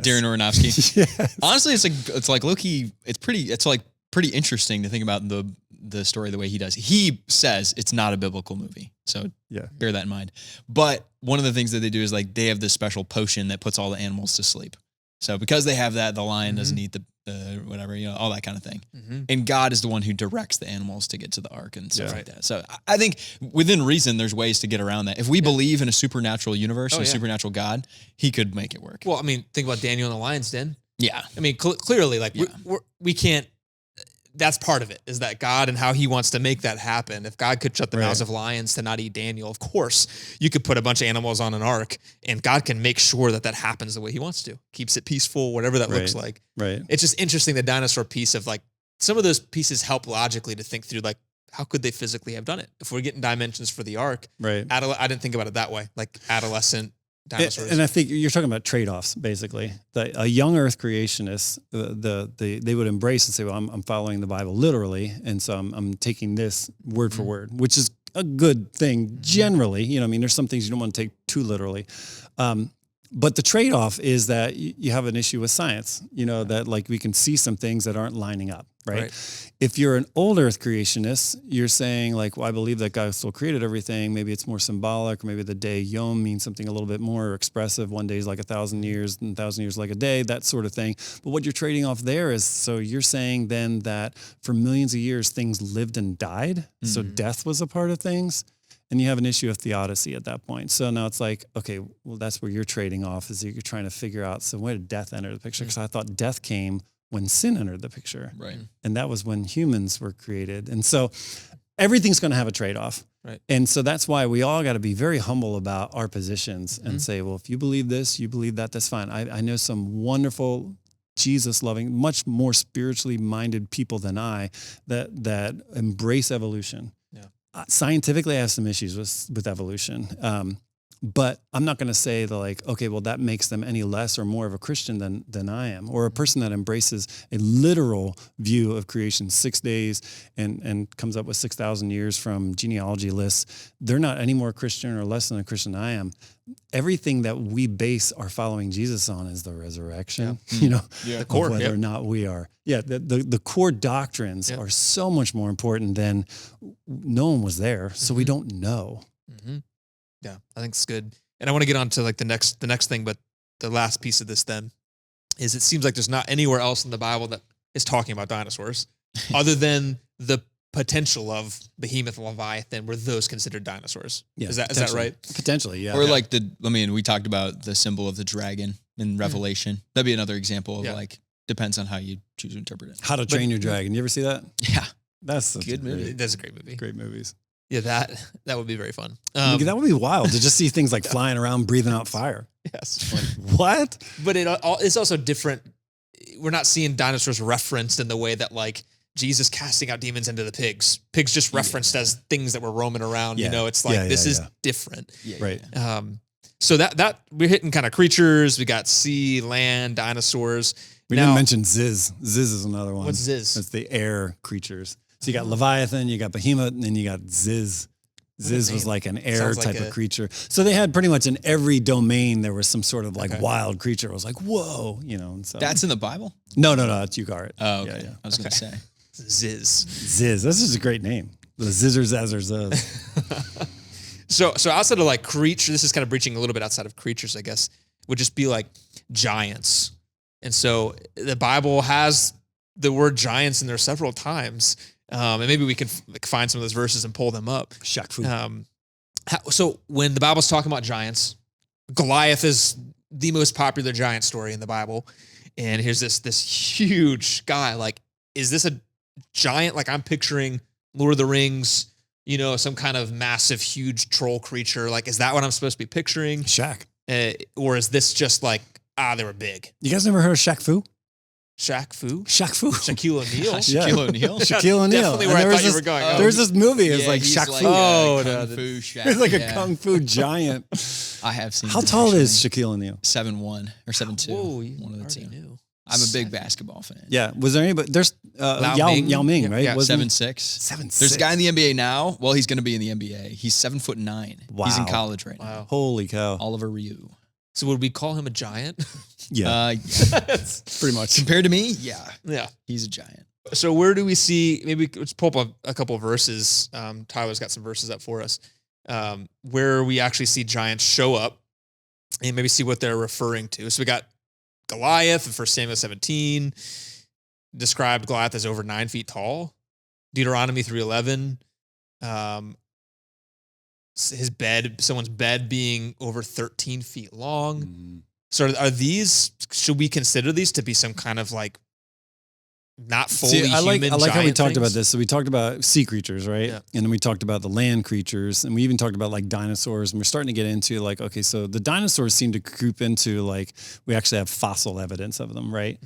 Aronofsky. Yes. Honestly, it's like low-key, it's pretty interesting to think about the story the way he does. He says it's not a biblical movie. So bear that in mind. But one of the things that they do is like they have this special potion that puts all the animals to sleep. So because they have that, the lion doesn't eat whatever, all that kind of thing. Mm-hmm. And God is the one who directs the animals to get to the ark and stuff Yeah. like that. So I think within reason, there's ways to get around that. If we believe in a supernatural universe and a supernatural God, he could make it work. Well, I mean, think about Daniel in the lion's den. Yeah. I mean, clearly, like we can't. That's part of it, is that God and how he wants to make that happen. If God could shut the mouths of lions to not eat Daniel, of course, you could put a bunch of animals on an ark and God can make sure that that happens the way he wants to. Keeps it peaceful, whatever that looks like. Right. It's just interesting, the dinosaur piece of like, some of those pieces help logically to think through, like, how could they physically have done it? If we're getting dimensions for the ark, Right. I didn't think about it that way, like adolescent dinosaurs. And I think you're talking about trade-offs, basically. A young Earth creationist, they would embrace and say, "Well, I'm following the Bible literally, and so I'm taking this word for word," which is a good thing generally. I mean, there's some things you don't want to take too literally. But the trade-off is that you have an issue with science, that like we can see some things that aren't lining up, right? If you're an old Earth creationist, you're saying like, well, I believe that God still created everything. Maybe it's more symbolic, or maybe the day Yom means something a little bit more expressive. One day is like 1,000 years, and 1,000 years like a day, that sort of thing. But what you're trading off there is, so you're saying then that for millions of years, things lived and died. So death was a part of things. And you have an issue of theodicy at that point. So now it's like, okay, well, that's where you're trading off, is that you're trying to figure out, so where did death enter the picture? Because I thought death came when sin entered the picture. Right. And that was when humans were created. And so everything's going to have a trade-off. Right. And so that's why we all got to be very humble about our positions and say, well, if you believe this, you believe that, that's fine. I know some wonderful Jesus-loving, much more spiritually minded people than I that embrace evolution. Scientifically, I have some issues with evolution. But I'm not going to say that like, okay, well, that makes them any less or more of a Christian than I am, or a person that embraces a literal view of creation, 6 days and comes up with 6,000 years from genealogy lists. They're not any more Christian or less than a Christian than I am. Everything that we base our following Jesus on is the resurrection, The core, whether or not we are. Yeah, the core doctrines are so much more important than no one was there, so we don't know. Mm-hmm. Yeah, I think it's good. And I want to get on to like the next thing, but the last piece of this then is it seems like there's not anywhere else in the Bible that is talking about dinosaurs other than the potential of Behemoth and Leviathan. Were those considered dinosaurs? Yeah, is that right? Potentially, yeah. Or like we talked about the symbol of the dragon in Revelation. That'd be another example of like, depends on how you choose to interpret it. How to Train Your Dragon. You ever see that? Yeah. That's a good movie. That's a great movie. Great movies. Yeah, that would be very fun. That would be wild to just see things like flying around, breathing out fire. Yes. Like, what? But it's also different. We're not seeing dinosaurs referenced in the way that like Jesus casting out demons into the pigs. Pigs just referenced as things that were roaming around. Yeah. It's like this is different. Yeah. Right. So that we're hitting kind of creatures. We got sea, land, dinosaurs. We didn't mention Ziz. Ziz is another one. What's Ziz? It's the air creatures. So you got Leviathan, you got Behemoth, and then you got Ziz. Ziz was like an air type of creature. So they had pretty much in every domain, there was some sort of like wild creature. It was like, whoa, And so That's in the Bible? No, it's you got it. Oh, okay. Yeah. I was going to say. Ziz. Ziz. This is a great name. The Zizzer Zazzer Zuz. So outside of like creature, this is kind of breaching a little bit outside of creatures, I guess, would just be like giants. And so the Bible has the word giants in there several times. And maybe we can find some of those verses and pull them up. Shaq Fu. So when the Bible's talking about giants, Goliath is the most popular giant story in the Bible. And here's this huge guy. Like, is this a giant? Like I'm picturing Lord of the Rings, some kind of massive, huge troll creature. Like, is that what I'm supposed to be picturing? Shaq. Or is this just like, they were big? You guys never heard of Shaq Fu? Shaq Fu? Shaq Fu. Shaquille O'Neal? Shaquille O'Neal? Shaquille O'Neal. Definitely where I thought you were going. There's this movie. It's like he's Shaq like Fu. Kung Fu Shaq. It's like a Kung Fu giant. I have seen How tall is Shaquille O'Neal? 7'1" or 7'2". Whoa, you one of the two. knew. I'm a big basketball fan. Yeah. Was there anybody? There's Yao Ming, right? Yeah, Wasn't 7'6". 7'6". There's a guy in the NBA now. Well, he's going to be in the NBA. He's 7'9". Wow. He's in college right now. Wow. Holy cow. Oliver Ryu. So would we call him a giant? Yeah. Pretty much. Compared to me, yeah. Yeah. He's a giant. So where do we see, maybe let's pull up a couple of verses. Tyler's got some verses up for us, where we actually see giants show up and maybe see what they're referring to. So we got Goliath in 1 Samuel 17. described Goliath as over 9 feet tall. Deuteronomy 3:11, someone's bed being over 13 feet long. Mm-hmm. So should we consider these to be some kind of like not fully I like human how we giant talked about things? this. So we talked about sea creatures, right? Yeah. And then we talked about the land creatures, and we even talked about like dinosaurs. And we're starting to get into like, okay, so the dinosaurs seem to group into like, we actually have fossil evidence of them, right?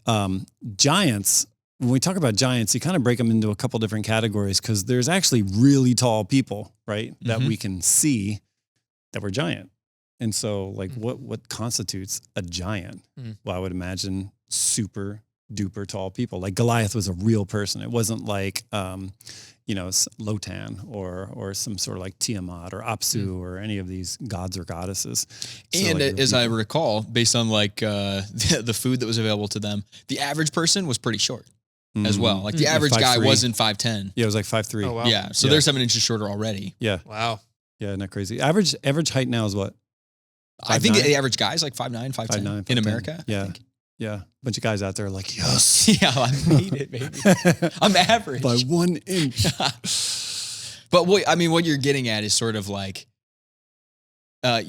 Mm-hmm. Giants, when we talk about giants, you kind of break them into a couple different categories because there's actually really tall people, right? That we can see that were giant. And so like what constitutes a giant? Well, I would imagine super duper tall people. Like Goliath was a real person. It wasn't like, Lotan or some sort of like Tiamat or Apsu or any of these gods or goddesses. So And like, as I recall, based on like the food that was available to them, the average person was pretty short as well. Like the average guy 5'3". wasn't 5'10". Yeah, it was like 5'3". Oh, wow. Yeah, so they're 7 inches shorter already. Yeah. Wow. Yeah, isn't that crazy? Average height now is what? I think 5'9"? the average guy is like 5'9", 5'10" 5'9", in 5'10". America. I Yeah. think. Yeah. Bunch of guys out there like, yes. Yeah, I made it, baby. I'm average. By 1 inch. But what you're getting at is sort of like a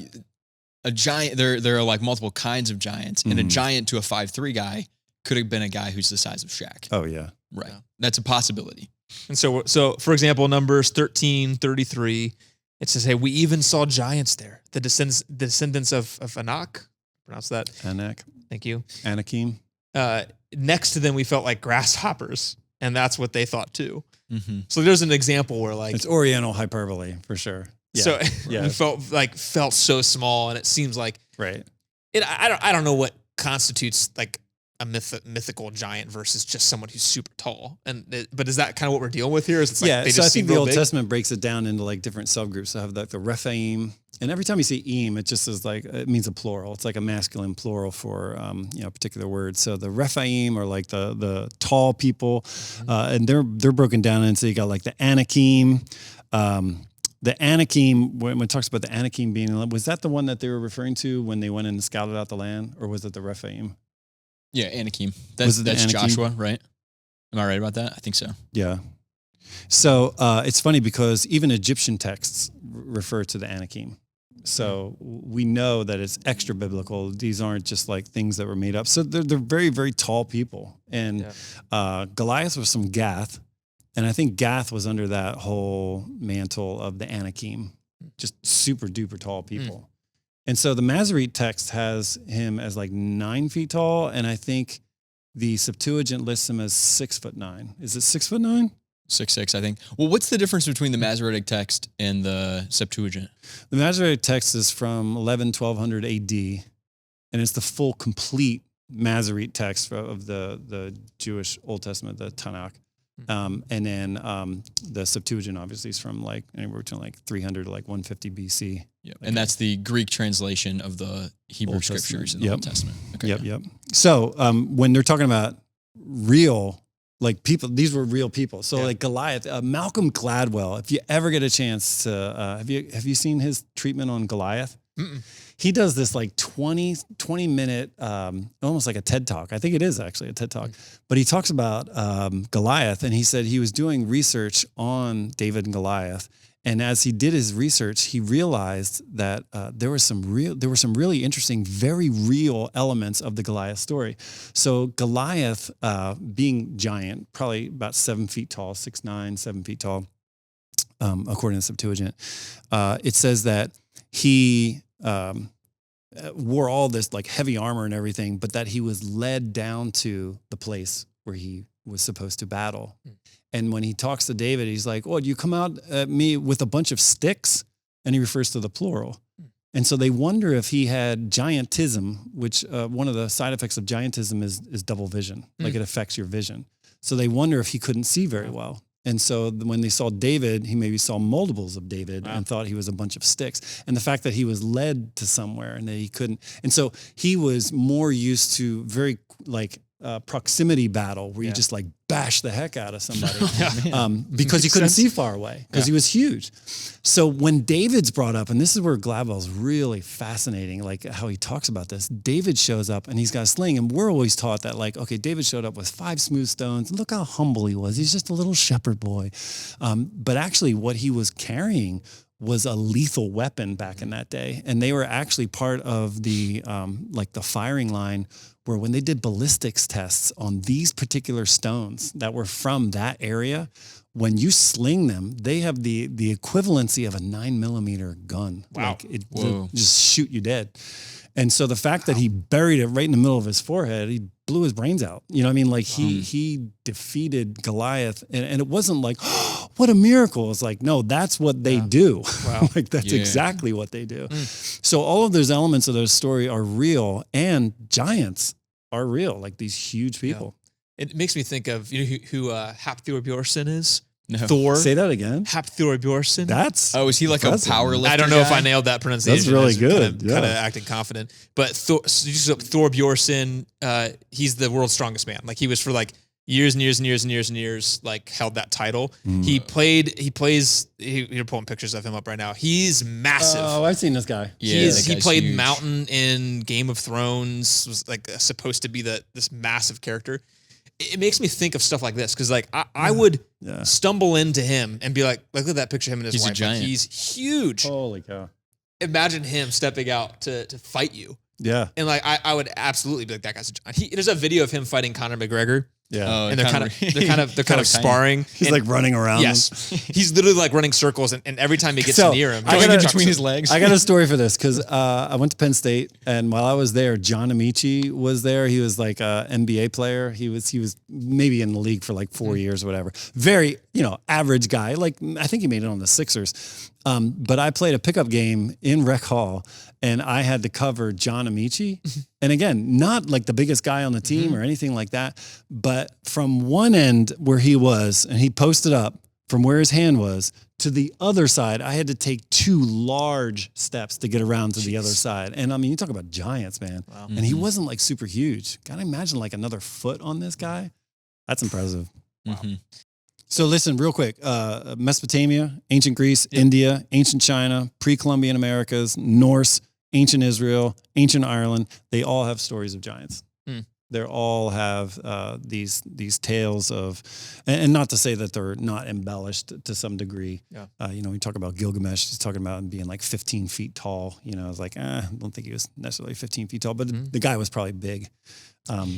giant. There are like multiple kinds of giants, and a giant to a 5'3" guy could have been a guy who's the size of Shaq. Oh, yeah. Right. Yeah. That's a possibility. And so for example, Numbers 13:33, it says, "Hey, we even saw giants there, the descendants of Enoch." Pronounce that. Anakim. Thank you. Anakim. Next to them, we felt like grasshoppers, and that's what they thought too. Mm-hmm. So there's an example where like It's Oriental hyperbole for sure. Yeah. so Yeah. we felt so small, and it seems like Right. I don't know what constitutes like a mythical giant versus just someone who's super tall. But is that kind of what we're dealing with here? Is it's like they so just I seem think the real Old big? Testament breaks it down into like different subgroups. So I have like the Rephaim, and every time you say "im," it just is like it means a plural. It's like a masculine plural for a particular word. So the Rephaim are like the tall people, and they're broken down into you got like the Anakim. The Anakim, when it talks about the Anakim being, was that the one that they were referring to when they went and scouted out the land, or was it the Rephaim? Yeah, Anakim. Was it the That's Anakim? Joshua, right? Am I right about that? I think so. Yeah. So it's funny because even Egyptian texts refer to the Anakim. So we know that it's extra biblical. These aren't just like things that were made up. So they're very, very tall people. And Goliath was from Gath. And I think Gath was under that whole mantle of the Anakim, just super duper tall people. And so the Masoretic text has him as like 9 feet tall. And I think the Septuagint lists him as 6'9". Is it 6'9"? 6'6", I think. Well, what's the difference between the Masoretic text and the Septuagint? The Masoretic text is from 1200 AD, and it's the full, complete Masoretic text of the Jewish Old Testament, the Tanakh. And then the Septuagint obviously is from like anywhere between like 300 to like 150 BC. Yep. And that's the Greek translation of the Hebrew Old scriptures Testament. in the Old Testament. Okay. Yep. So when they're talking about real, like people, these were real people. So like Goliath, Malcolm Gladwell, if you ever get a chance to, have you seen his treatment on Goliath? Mm-mm. He does this like 20 minute, almost like a TED Talk. I think it is actually a TED Talk. But he talks about Goliath, and he said he was doing research on David and Goliath. And as he did his research, he realized that there were some really interesting, very real elements of the Goliath story. So Goliath, being giant, probably about 7 feet tall, 6'9", 7 feet tall, according to the Septuagint, it says that he wore all this like heavy armor and everything, but that he was led down to the place where he was supposed to battle. And when he talks to David, he's like, "Oh, you come out at me with a bunch of sticks?" And he refers to the plural. And so they wonder if he had giantism, which one of the side effects of giantism is double vision. Like it affects your vision. So they wonder if he couldn't see very well. And so when they saw David, he maybe saw multiples of David and thought he was a bunch of sticks. And the fact that he was led to somewhere and that he couldn't. And so he was more used to very like proximity battle where you just like bash the heck out of somebody because he Makes couldn't sense. see far away because he was huge. So when David's brought up, and this is where Gladwell's really fascinating, like how he talks about this. David shows up and he's got a sling, and we're always taught that like, okay, David showed up with 5 smooth stones. Look how humble he was. He's just a little shepherd boy. But actually what he was carrying was a lethal weapon back in that day. And they were actually part of the like the firing line where when they did ballistics tests on these particular stones that were from that area, when you sling them, they have the equivalency of a 9mm gun. Wow. Like it just shoot you dead. And so the fact that he buried it right in the middle of his forehead, he blew his brains out. You know what I mean? Like he defeated Goliath, and it wasn't like, oh, what a miracle. It's like, no, that's what they do. Wow. Like that's exactly what they do. So all of those elements of those story are real, and giants are real, like these huge people. It makes me think of, you know who Hapthor Bjornsson is? No. Thor. Say that again. Hapthor Bjornsson. That's Oh, is he like a impressive. power lifter? I don't know if guy? I nailed that pronunciation. That's really I was good, Kind of acting confident. But Thor Bjornsson, he's the world's strongest man. Like he was for like years and years and years and years and years, like held that title. You're pulling pictures of him up right now. He's massive. Oh, I've seen this guy. Yeah, He guy's played huge. Mountain in Game of Thrones, was like supposed to be this massive character. It makes me think of stuff like this because like I would stumble into him and be like look at that picture of him and his He's a wife. Like, giant. he's huge. Holy cow. Imagine him stepping out to fight you. Yeah. And like I would absolutely be like, that guy's a giant. There's a video of him fighting Conor McGregor. Yeah. Oh, And they're kind of sparring. He's And like running around. yes. He's literally like running circles and every time he gets So, near him, I going gotta- between his legs. I got a story for this because I went to Penn State, and while I was there, John Amici was there. He was like an NBA player. He was maybe in the league for like 4 years or whatever. Very, average guy. Like I think he made it on the Sixers. But I played a pickup game in Rec Hall, and I had to cover John Amici. And again, not like the biggest guy on the team or anything like that, but from one end where he was, and he posted up from where his hand was to the other side, I had to take 2 large steps to get around to the other side. And I mean, you talk about giants, man. Wow. And he wasn't like super huge. Gotta imagine like another foot on this guy. That's impressive. So listen, real quick, Mesopotamia, ancient Greece, India, ancient China, pre-Columbian Americas, Norse, ancient Israel, ancient Ireland, they all have stories of giants. They all have these tales of, and not to say that they're not embellished to some degree. Yeah. We talk about Gilgamesh, he's talking about him being like 15 feet tall. It's like, I don't think he was necessarily 15 feet tall, but the guy was probably big.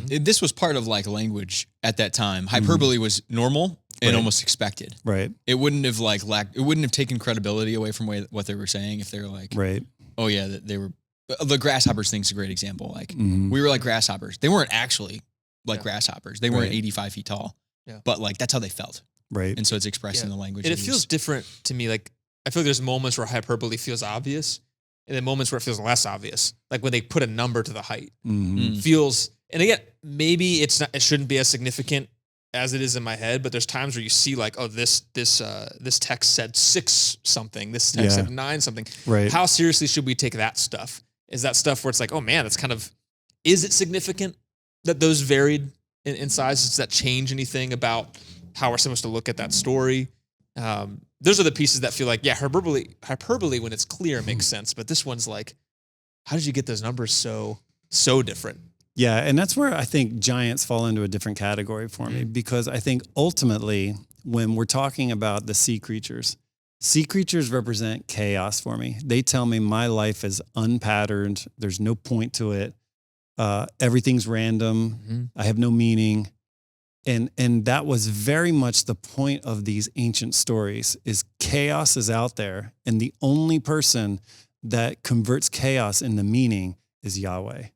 This was part of like language at that time. Hyperbole was normal and almost expected. Right. It wouldn't have like it wouldn't have taken credibility away from what they were saying if they were like, Right. oh yeah, that they were. The grasshoppers thing's a great example. Like we were like grasshoppers. They weren't actually like grasshoppers. They weren't 85 feet tall. Yeah. But like that's how they felt. Right. And so it's expressed in the language. And it feels different to me. Like I feel like there's moments where hyperbole feels obvious, and then moments where it feels less obvious. Like when they put a number to the height, feels. And again, maybe it shouldn't be as significant as it is in my head, but there's times where you see like, oh, this text said 6 something. This text said 9 something. Right. How seriously should we take that stuff? Is that stuff where it's like, oh man, that's kind of, is it significant that those varied in size? Does that change anything about how we're supposed to look at that story? Those are the pieces that feel like, hyperbole when it's clear makes sense. But this one's like, how did you get those numbers so different? Yeah, and that's where I think giants fall into a different category for me, because I think ultimately when we're talking about the sea creatures represent chaos for me. They tell me my life is unpatterned. There's no point to it. Everything's random. I have no meaning. And that was very much the point of these ancient stories is chaos is out there. And the only person that converts chaos into meaning is Yahweh.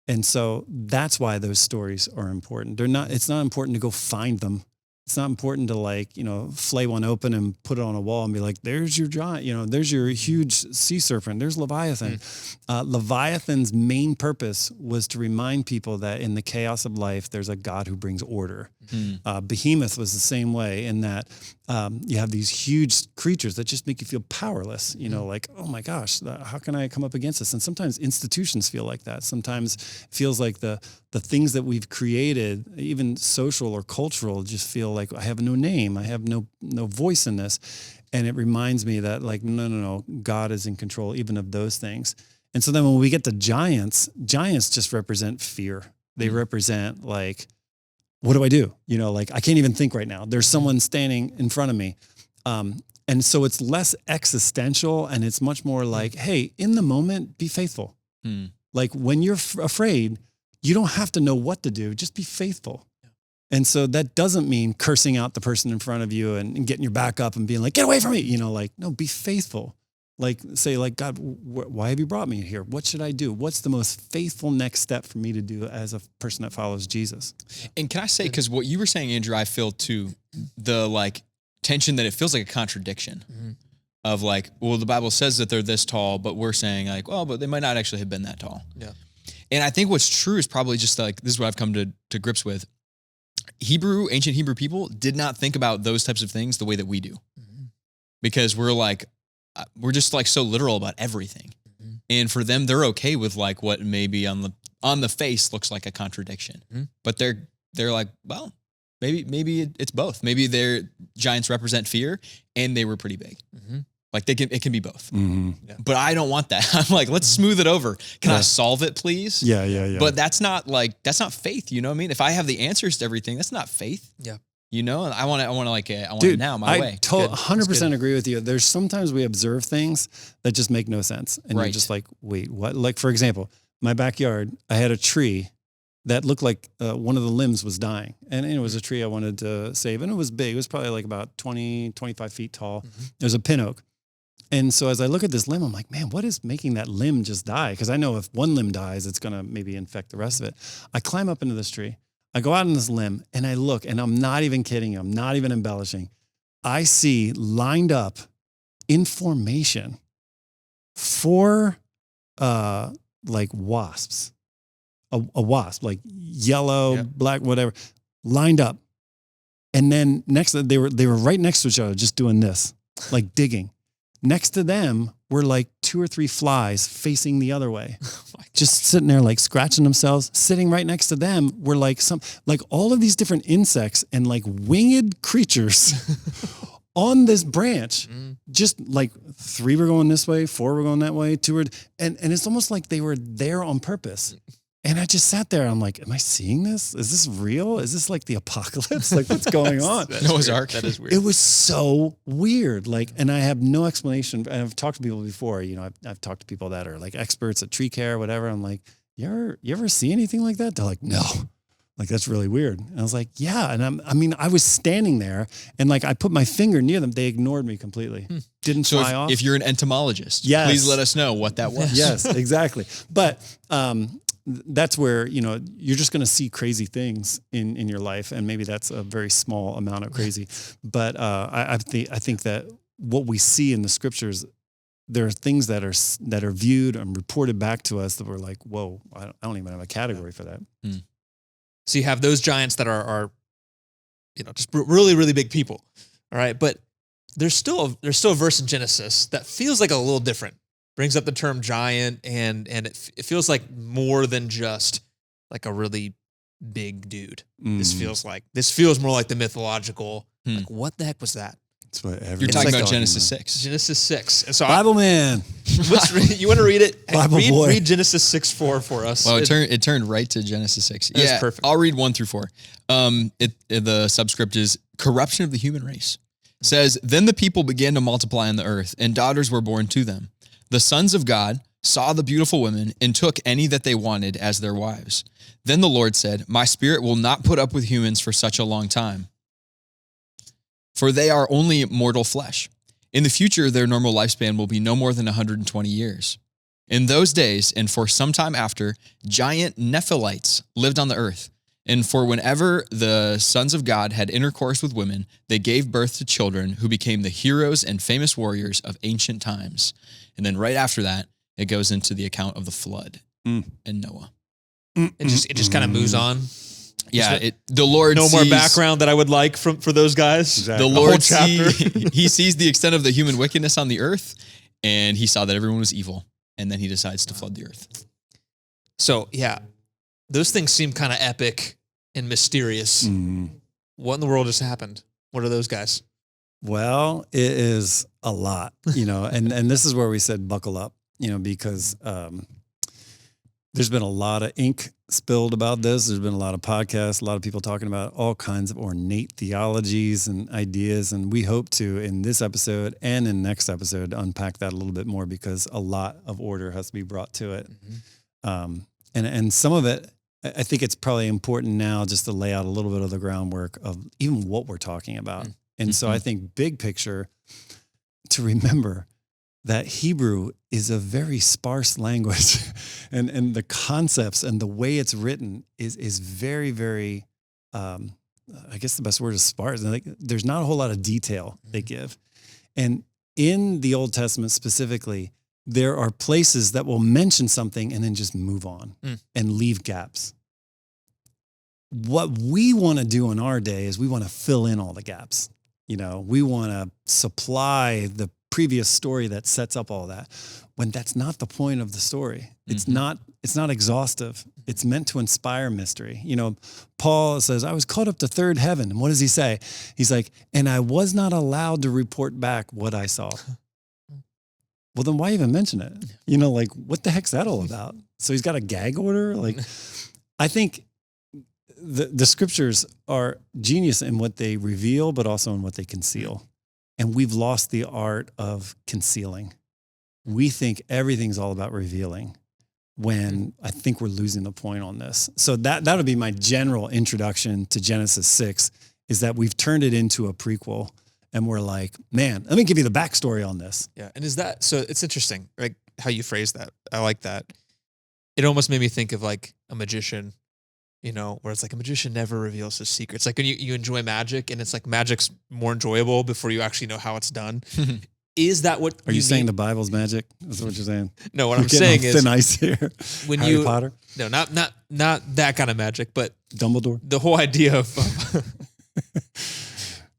And so that's why those stories are important. It's not important to go find them. It's not important to flay one open and put it on a wall and be like, there's your giant, there's your huge sea serpent. There's Leviathan. Leviathan's main purpose was to remind people that in the chaos of life, there's a God who brings order. Behemoth was the same way in that you have these huge creatures that just make you feel powerless, like, oh my gosh, how can I come up against this? And sometimes institutions feel like that. Sometimes it feels like the things that we've created, even social or cultural, just feel like I have no name. I have no voice in this. And it reminds me that like, no, God is in control even of those things. And so then when we get to giants just represent fear. They represent like, what do I do? Like I can't even think right now. There's someone standing in front of me. And so it's less existential and it's much more like, hey, in the moment, be faithful. Like when you're afraid, you don't have to know what to do. Just be faithful. And so that doesn't mean cursing out the person in front of you and getting your back up and being like, get away from me. Like, no, be faithful. Like say like, God, why have you brought me here? What should I do? What's the most faithful next step for me to do as a person that follows Jesus? And can I say, because what you were saying, Andrew, I feel too, the like tension that it feels like a contradiction of like, well, the Bible says that they're this tall, but we're saying like, well, but they might not actually have been that tall. Yeah. And I think what's true is probably just like, this is what I've come to grips with. Ancient Hebrew people did not think about those types of things the way that we do. Because we're just like so literal about everything. And for them, they're okay with like what maybe on the face looks like a contradiction. But they're like, well, maybe it's both. Maybe their giants represent fear and they were pretty big. Like it can be both. Yeah. But I don't want that. I'm like, let's smooth it over. Can I solve it, please? Yeah. But that's not faith. You know what I mean? If I have the answers to everything, that's not faith. Yeah. And I want it now my way. I 100% agree with you. There's sometimes we observe things that just make no sense. And you're just like, wait, what? Like, for example, my backyard, I had a tree that looked like one of the limbs was dying. And it was a tree I wanted to save. And it was big. It was probably like about 20, 25 feet tall. It was a pin oak. And so as I look at this limb, I'm like, man, what is making that limb just die? Because I know if one limb dies, it's going to maybe infect the rest of it. I climb up into this tree. I go out on this limb and I look, and I'm not even kidding you. I'm not even embellishing. I see lined up in formation 4 like wasps, a wasp, like yellow, black, whatever, lined up. And then next to they were right next to each other, just doing this, like digging. Next to them were like 2 or 3 flies facing the other way, just sitting there like scratching themselves. Sitting right next to them were like all of these different insects and like winged creatures on this branch. Just like 3 were going this way, 4 were going that way, 2 were, and it's almost like they were there on purpose. And I just sat there. I'm like, am I seeing this? Is this real? Is this like the apocalypse? Like what's going on? Noah's Ark. That is weird. It was so weird. Like, and I have no explanation. And I've talked to people before, I've talked to people that are like experts at tree care, whatever. I'm like, you ever see anything like that? They're like, no. Like, that's really weird. And I was like, yeah. And I was standing there and like, I put my finger near them. They ignored me completely. Didn't fly off. If you're an entomologist, yes, please let us know what that was. Yes, exactly. But, that's where, you're just going to see crazy things in your life. And maybe that's a very small amount of crazy. But I think that what we see in the scriptures, there are things that are viewed and reported back to us that we're like, whoa, I don't even have a category for that. So you have those giants that are just really, really big people. All right. But there's still a verse in Genesis that feels like a little different. Brings up the term giant, and it feels like more than just like a really big dude. This feels more like the mythological. Like, what the heck was that? That's what you're talking about. Genesis 6. Genesis 6. And so Bible man. You want to read it? Bible boy. Read Genesis 6:4 for us. Well, it turned right to Genesis 6. Yeah, perfect. I'll read 1 through 4. The subscript is corruption of the human race. It says, then the people began to multiply on the earth, and daughters were born to them. The sons of God saw the beautiful women and took any that they wanted as their wives. Then the Lord said, my spirit will not put up with humans for such a long time, for they are only mortal flesh. In the future, their normal lifespan will be no more than 120 years. In those days, and for some time after, giant Nephilites lived on the earth. And for whenever the sons of God had intercourse with women, they gave birth to children who became the heroes and famous warriors of ancient times. And then right after that, it goes into the account of the flood and Noah. It just kind of moves on. Yeah, the Lord no sees, more background that I would like for those guys. Exactly. The A whole Lord chapter. he sees the extent of the human wickedness on the earth, and he saw that everyone was evil, and then he decides to flood the earth. So yeah, those things seem kind of epic and mysterious. What in the world just happened? What are those guys? Well, it is a lot, and this is where we said buckle up, because there's been a lot of ink spilled about this. There's been a lot of podcasts, a lot of people talking about all kinds of ornate theologies and ideas. And we hope to, in this episode and in next episode, unpack that a little bit more because a lot of order has to be brought to it. And some of it, I think it's probably important now just to lay out a little bit of the groundwork of even what we're talking about. And so I think big picture, to remember that Hebrew is a very sparse language and the concepts and the way it's written is very, very, I guess the best word is sparse. Like, there's not a whole lot of detail they give. And in the Old Testament specifically, there are places that will mention something and then just move on and leave gaps. What we want to do in our day is we want to fill in all the gaps. We want to supply the previous story that sets up all that, when that's not the point of the story. It's not exhaustive. It's meant to inspire mystery. Paul says, I was caught up to third heaven. And what does he say? He's like, and I was not allowed to report back what I saw. Well, then why even mention it? What the heck's that all about? So he's got a gag order? I think the scriptures are genius in what they reveal, but also in what they conceal. And we've lost the art of concealing. We think everything's all about revealing, when I think we're losing the point on this. So that would be my general introduction to Genesis 6, is that we've turned it into a prequel. And we're like, man, let me give you the backstory on this. Yeah. And so it's interesting, right? How you phrase that. I like that. It almost made me think of like a magician, where it's like a magician never reveals his secrets. Like when you enjoy magic, and it's like magic's more enjoyable before you actually know how it's done. Is that what Are you saying the Bible's magic? Is what you're saying? No, what I'm saying is thin ice here. When Harry Potter? No, not that kind of magic, but Dumbledore. The whole idea of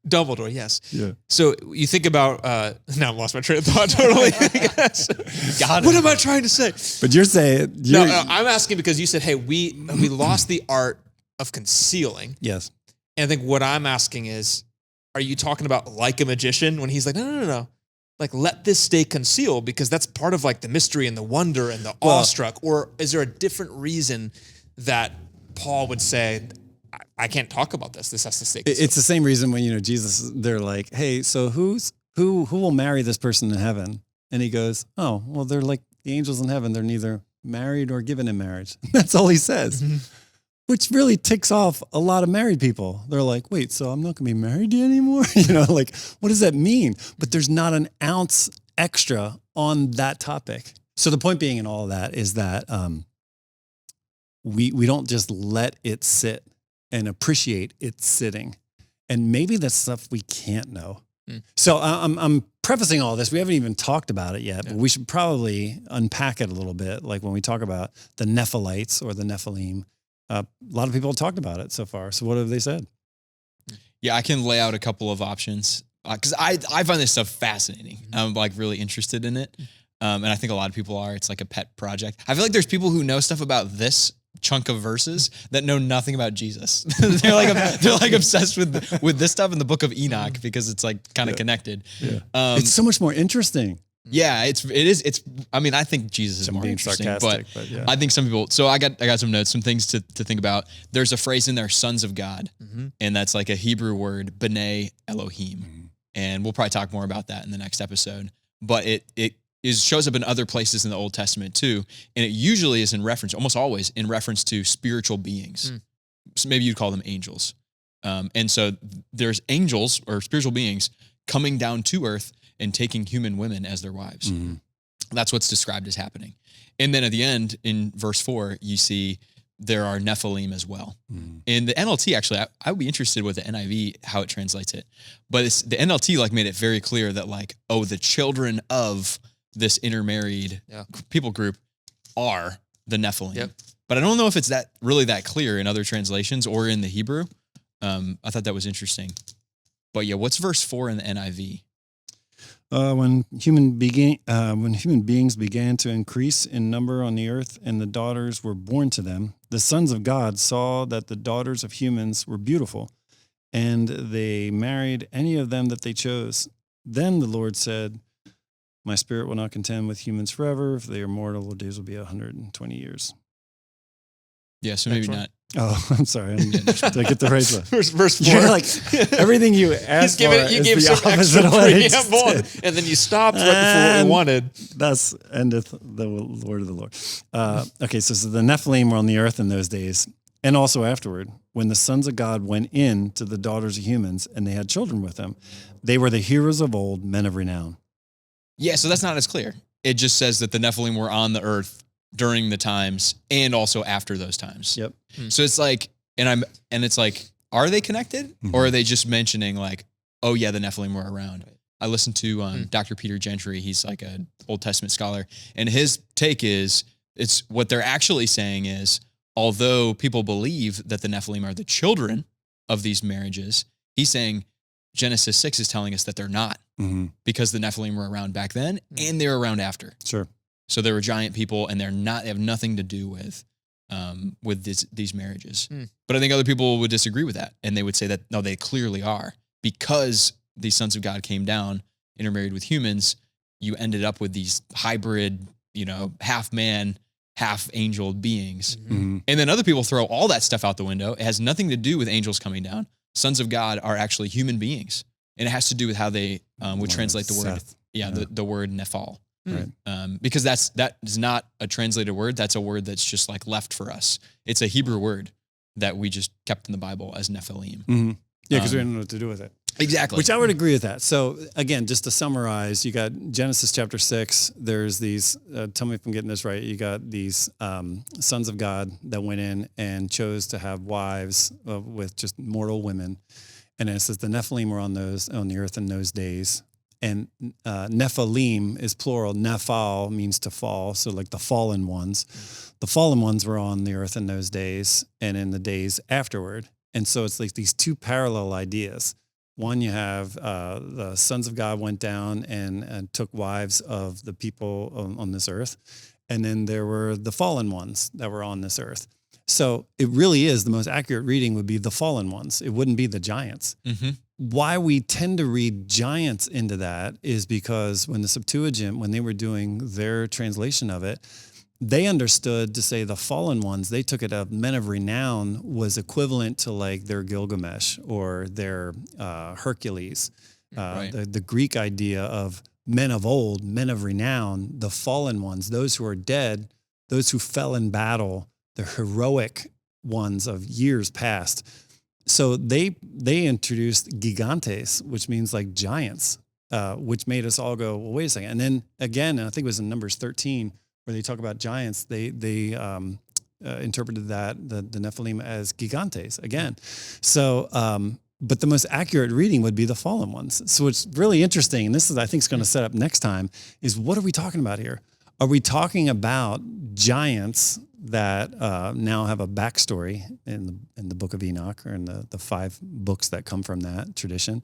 Dumbledore, yes. Yeah. So you think about now I've lost my train of thought totally. What am I trying to say? But you're saying No, I'm asking because you said, hey, we lost the art of concealing. Yes. And I think what I'm asking is, are you talking about like a magician when he's like, no. Like, let this stay concealed because that's part of like the mystery and the wonder and the awestruck? Or is there a different reason that Paul would say, I can't talk about this. This has to stay concealed? It's the same reason when, Jesus, they're like, hey, so who will marry this person in heaven? And he goes, oh, well, they're like the angels in heaven. They're neither married or given in marriage. That's all he says, which really ticks off a lot of married people. They're like, wait, so I'm not going to be married to you anymore? What does that mean? But there's not an ounce extra on that topic. So the point being in all of that is that we don't just let it sit and appreciate it sitting. And maybe that's stuff we can't know. So I'm prefacing all this. We haven't even talked about it yet, but we should probably unpack it a little bit. Like when we talk about the Nephilites or the Nephilim, a lot of people have talked about it so far. So what have they said? Yeah, I can lay out a couple of options because I find this stuff fascinating. I'm like really interested in it. And I think a lot of people are. It's like a pet project. I feel like there's people who know stuff about this chunk of verses that know nothing about Jesus. they're like obsessed with this stuff in the book of Enoch because it's like kind of connected. Yeah. It's so much more interesting. Yeah, it is. I mean, I think Jesus is more interesting, but yeah. I think some people. So I got some notes, some things to think about. There's a phrase in there, "sons of God," and that's like a Hebrew word, "b'nai Elohim," and we'll probably talk more about that in the next episode. But it shows up in other places in the Old Testament too, and it usually is in reference, almost always in reference to spiritual beings. So maybe you'd call them angels. And so there's angels or spiritual beings coming down to earth and taking human women as their wives. That's what's described as happening. And then at the end, in verse 4, you see there are Nephilim as well. In the NLT, actually, I would be interested with the NIV, how it translates it. But the NLT like made it very clear that like, oh, the children of this intermarried people group are the Nephilim. But I don't know if it's really that clear in other translations or in the Hebrew. I thought that was interesting. But yeah, what's verse 4 in the NIV? When human beings began to increase in number on the earth, and the daughters were born to them, the sons of God saw that the daughters of humans were beautiful, and they married any of them that they chose. Then the Lord said, "My spirit will not contend with humans forever. If they are mortal, their days will be 120 years." Yeah, so maybe not. Oh, I'm sorry. Did I get the right one? Verse 4. You're like, everything you asked for You gave is some the opposite extra of what I just preamble, did. and then you stopped right before what we wanted. Thus endeth the word of the Lord. Okay, so the Nephilim were on the earth in those days, and also afterward, when the sons of God went in to the daughters of humans, and they had children with them. They were the heroes of old, men of renown. Yeah, so that's not as clear. It just says that the Nephilim were on the earth during the times and also after those times. Yep. So it's like, and it's like, are they connected, or are they just mentioning like, oh yeah, the Nephilim were around? I listened to Dr. Peter Gentry. He's like an Old Testament scholar, and his take is it's what they're actually saying is, although people believe that the Nephilim are the children of these marriages, he's saying Genesis 6 is telling us that they're not, because the Nephilim were around back then and they were around after. Sure. So they were giant people, and they have nothing to do with these marriages. But I think other people would disagree with that, and they would say that no, they clearly are, because these sons of God came down, intermarried with humans. You ended up with these hybrid, half man, half angel beings. And then other people throw all that stuff out the window. It has nothing to do with angels coming down. Sons of God are actually human beings, and it has to do with how they would translate the word. The word Nephal. Right. Because that is not a translated word. That's a word that's just like left for us. It's a Hebrew word that we just kept in the Bible as Nephilim. Yeah, because we didn't know what to do with it. Exactly. Which I would agree with that. So again, just to summarize, you got Genesis chapter 6. There's these, tell me if I'm getting this right. You got these sons of God that went in and chose to have wives with just mortal women. And it says the Nephilim were on the earth in those days. And Nephilim is plural. Nephal means to fall. So like the fallen ones. The fallen ones were on the earth in those days and in the days afterward. And so it's like these two parallel ideas. One, you have the sons of God went down and took wives of the people on this earth. And then there were the fallen ones that were on this earth. So it really is, the most accurate reading would be the fallen ones. It wouldn't be the giants. Why we tend to read giants into that is because when the Septuagint, when they were doing their translation of it, they understood to say the fallen ones, they took it of men of renown was equivalent to like their Gilgamesh or their Hercules. Right. The Greek idea of men of old, men of renown, the fallen ones, those who are dead, those who fell in battle, the heroic ones of years past. So they introduced gigantes, which means like giants, which made us all go, well, wait a second. And then again, I think it was in Numbers 13 where they talk about giants. They interpreted that the Nephilim as gigantes again. So, but the most accurate reading would be the fallen ones. So what's really interesting, and this is I think is going to set up next time, is what are we talking about here? Are we talking about giants that now have a backstory in the book of Enoch or in the 5 books that come from that tradition?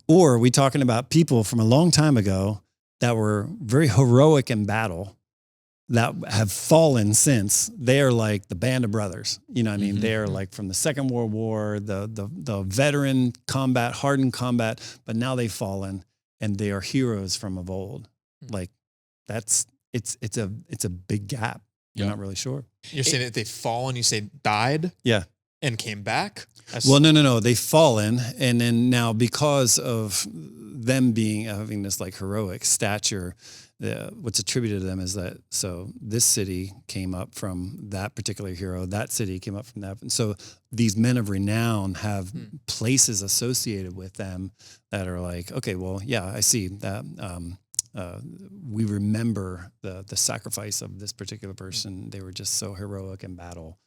Or are we talking about people from a long time ago that were very heroic in battle that have fallen since? They are like the band of brothers. You know what I mean? They are like from the Second World War, the veteran combat, hardened combat, but now they've fallen and they are heroes from of old. Like it's a big gap. You're not really sure. You're saying that they've fallen, you say died? Yeah. And came back? Well, no. They've fallen. And then now because of them having this like heroic stature, what's attributed to them is that, so this city came up from that particular hero, that city came up from that. And so these men of renown have places associated with them that are like, okay, well, yeah, I see that. We remember the sacrifice of this particular person. They were just so heroic in battle,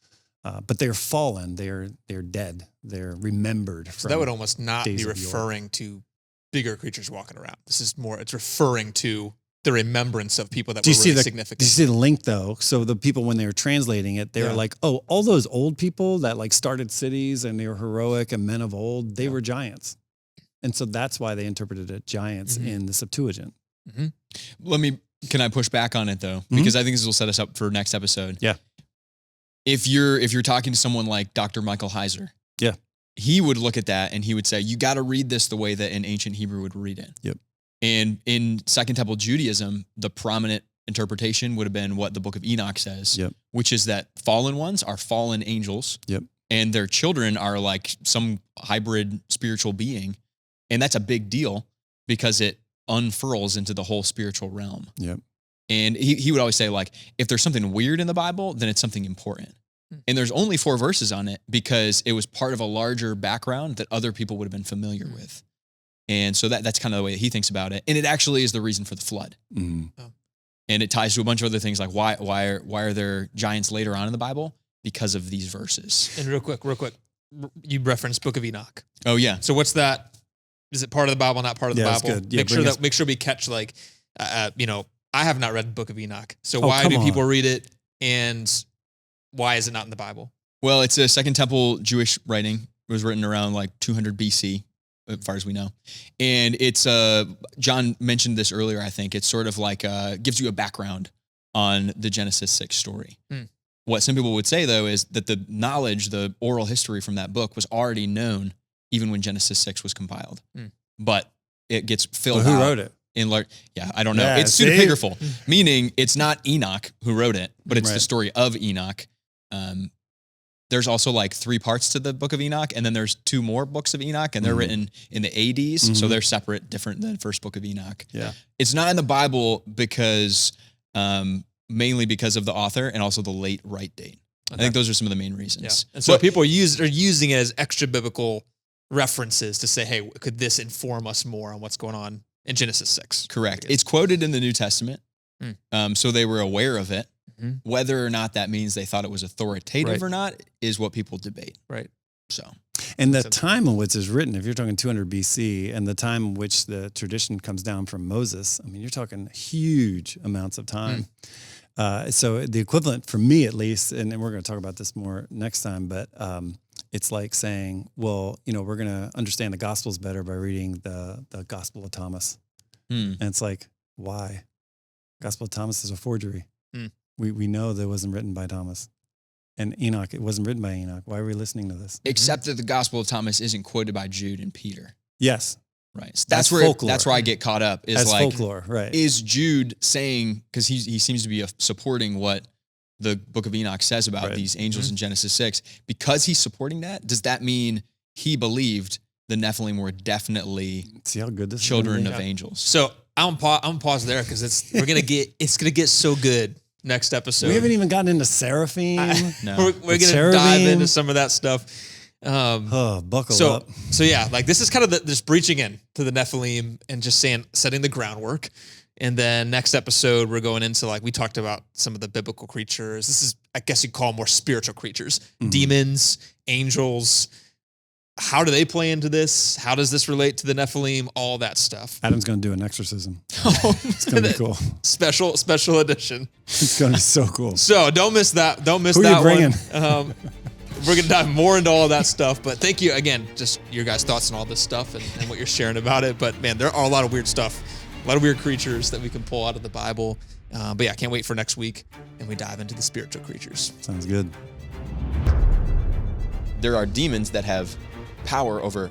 but they're fallen. They're dead. They're remembered. So that would almost not be referring to bigger creatures walking around. This is more. It's referring to the remembrance of people that Do were you see really the significant. Do you see the link though? So the people, when they were translating it, they were Yeah. like, "Oh, all those old people that like started cities and they were heroic and men of old, they were giants," and so that's why they interpreted it giants in the Septuagint. Can I push back on it though? Because I think this will set us up for next episode. Yeah. If you're talking to someone like Dr. Michael Heiser, Yeah. he would look at that and he would say, you got to read this the way that an ancient Hebrew would read it. Yep. And in Second Temple Judaism, the prominent interpretation would have been what the book of Enoch says, which is that fallen ones are fallen angels. Yep. And their children are like some hybrid spiritual being. And that's a big deal because it unfurls into the whole spiritual realm. Yep. And he would always say, like, if there's something weird in the Bible, then it's something important. And there's only 4 verses on it because it was part of a larger background that other people would have been familiar with. And so that's kind of the way he thinks about it. And it actually is the reason for the flood. And it ties to a bunch of other things like why are there giants later on in the Bible? Because of these verses. And real quick, you referenced Book of Enoch. Oh yeah. So what's that? Is it part of the Bible, not part of the Yeah, Bible? that's good. Yeah, make sure we catch like, I have not read the Book of Enoch. So Oh, why come do people on. read it, and why is it not in the Bible? Well, it's a Second Temple Jewish writing. It was written around like 200 BC, as far as we know. And it's, John mentioned this earlier, I think. It's sort of like, gives you a background on the Genesis 6 story. What some people would say, though, is that the knowledge, the oral history from that book was already known even when Genesis 6 was compiled. But it gets filled out. Who wrote it? I don't know. Yeah, it's see? pseudepigraphal, meaning it's not Enoch who wrote it, but it's the Right. story of Enoch. There's also like 3 parts to the book of Enoch, and then there's 2 more books of Enoch, and they're written in the ADs, so they're separate, different than the first book of Enoch. Yeah. It's not in the Bible because, mainly because of the author and also the late write date. I think those are some of the main reasons. And so people are using it as extra biblical references to say, hey, could this inform us more on what's going on in Genesis 6? Correct. It's quoted in the New Testament, so they were aware of it. Whether or not that means they thought it was authoritative or not is what people debate. Right. So, And the time in which it's written, if you're talking 200 BC, and the time in which the tradition comes down from Moses, I mean, you're talking huge amounts of time. So the equivalent for me, at least, and we're going to talk about this more next time, but it's like saying, well, we're going to understand the Gospels better by reading the Gospel of Thomas. And it's like, why? Gospel of Thomas is a forgery. We know that it wasn't written by Thomas. And Enoch, it wasn't written by Enoch. Why are we listening to this? except that the Gospel of Thomas isn't quoted by Jude and Peter. Yes. Right. So That's where folklore. that's where I get caught up. Is As like folklore, right. Is Jude saying, because he seems to be supporting what the book of Enoch says about these angels in Genesis 6, because he's supporting that, does that mean he believed the Nephilim were definitely See how good this children is of angels? So I'm pause there because it's gonna get so good next episode. We haven't even gotten into Seraphim. No. We're The gonna dive cherubim. into some of that stuff. Buckle up. So yeah, like this is kind of just breaching in to the Nephilim and just setting the groundwork. And then next episode, we're going into we talked about some of the biblical creatures. This is, I guess you'd call more spiritual creatures, demons, angels. How do they play into this? How does this relate to the Nephilim? All that stuff. Adam's going to do an exorcism. It's going to be cool. Special edition. It's going to be so cool. So don't miss that. Don't miss Who that you bringing? one. We're going to dive more into all that stuff. But thank you again, just your guys' thoughts on all this stuff and what you're sharing about it. But man, there are a lot of weird stuff, a lot of weird creatures that we can pull out of the Bible. But yeah, I can't wait for next week and we dive into the spiritual creatures. Sounds good. There are demons that have power over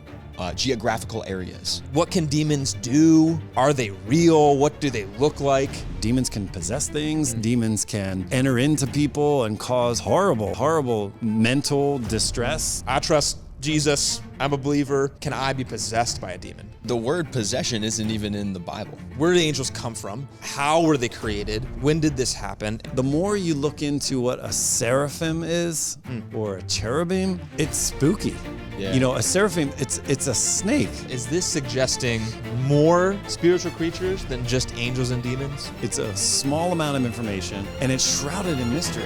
geographical areas. What can demons do? Are they real? What do they look like? Demons can possess things. Demons can enter into people and cause horrible mental distress. I trust Jesus. I'm a believer. Can I be possessed by a demon? The word possession isn't even in the Bible. Where do the angels come from? How were they created? When did this happen? The more you look into what a seraphim is or a cherubim, it's spooky. Yeah. A seraphim, it's a snake. Is this suggesting more spiritual creatures than just angels and demons? It's a small amount of information and it's shrouded in mystery.